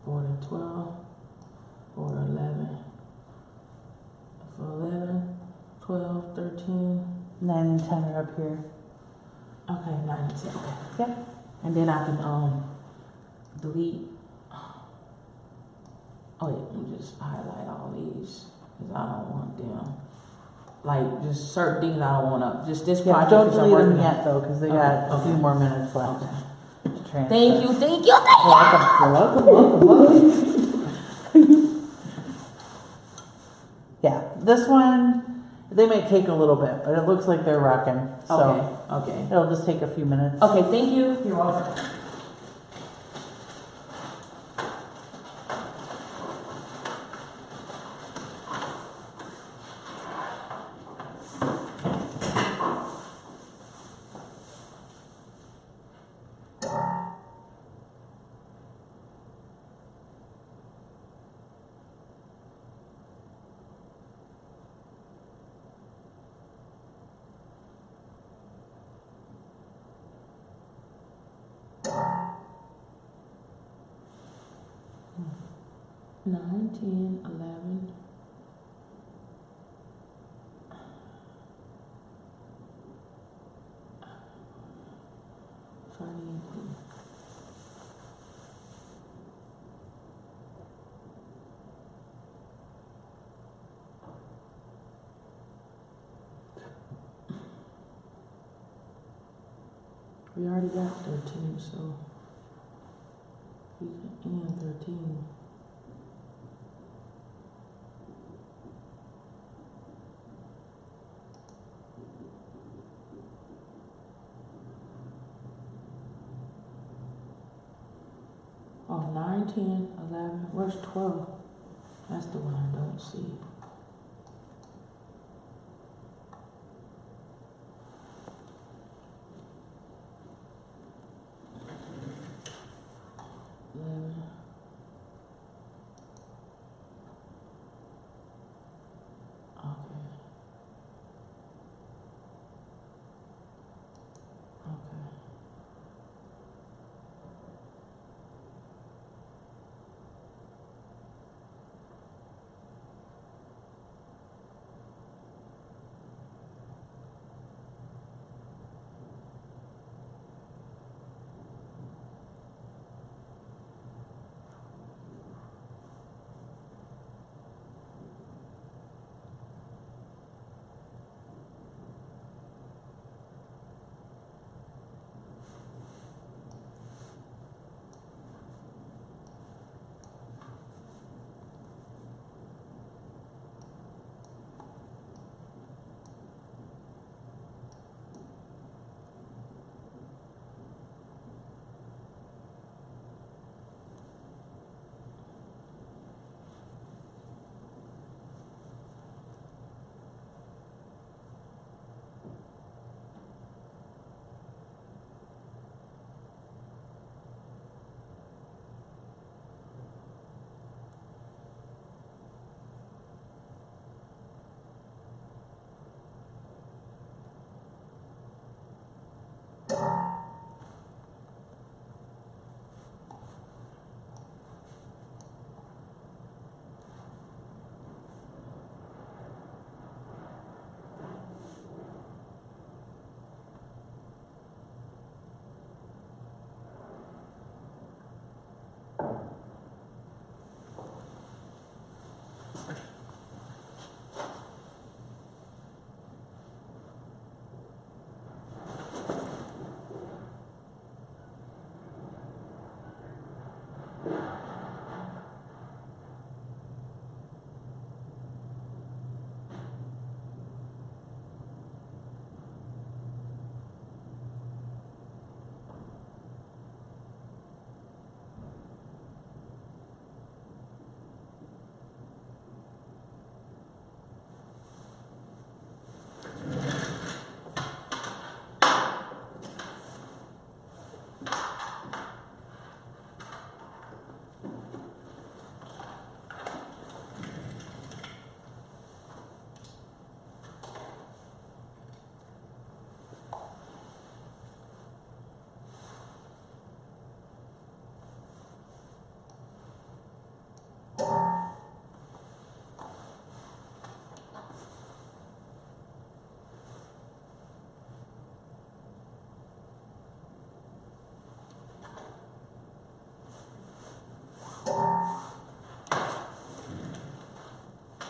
Folder 12. Folder 11. For 11, 12, 13. 9 and 10 are up here. Okay, 9 and 10. Okay. Yep. And then I can delete. Oh yeah, let me just highlight all these because I don't want them. Like just certain things I don't want to. Just this project. Don't delete them yet though, because they got a few more minutes left. Okay. Thank you. You're welcome. Yeah, this one, they might take a little bit, but it looks like they're rocking. So okay. It'll just take a few minutes. Okay, thank you. You're welcome. Nine, 10, 11. We already got 13, so we can end 13. Oh, 9, 10, 11. Where's 12? That's the one I don't see.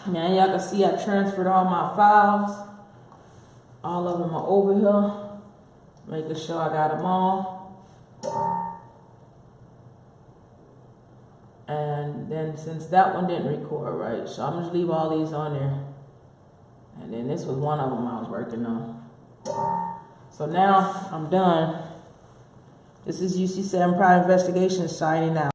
Now y'all can see I transferred all my files. All of them are over here. Making sure I got them all. And then since that one didn't record, right, so I'm just leave all these on there. And then this was one of them I was working on. So now I'm done. This is UC7 Private Investigations signing out.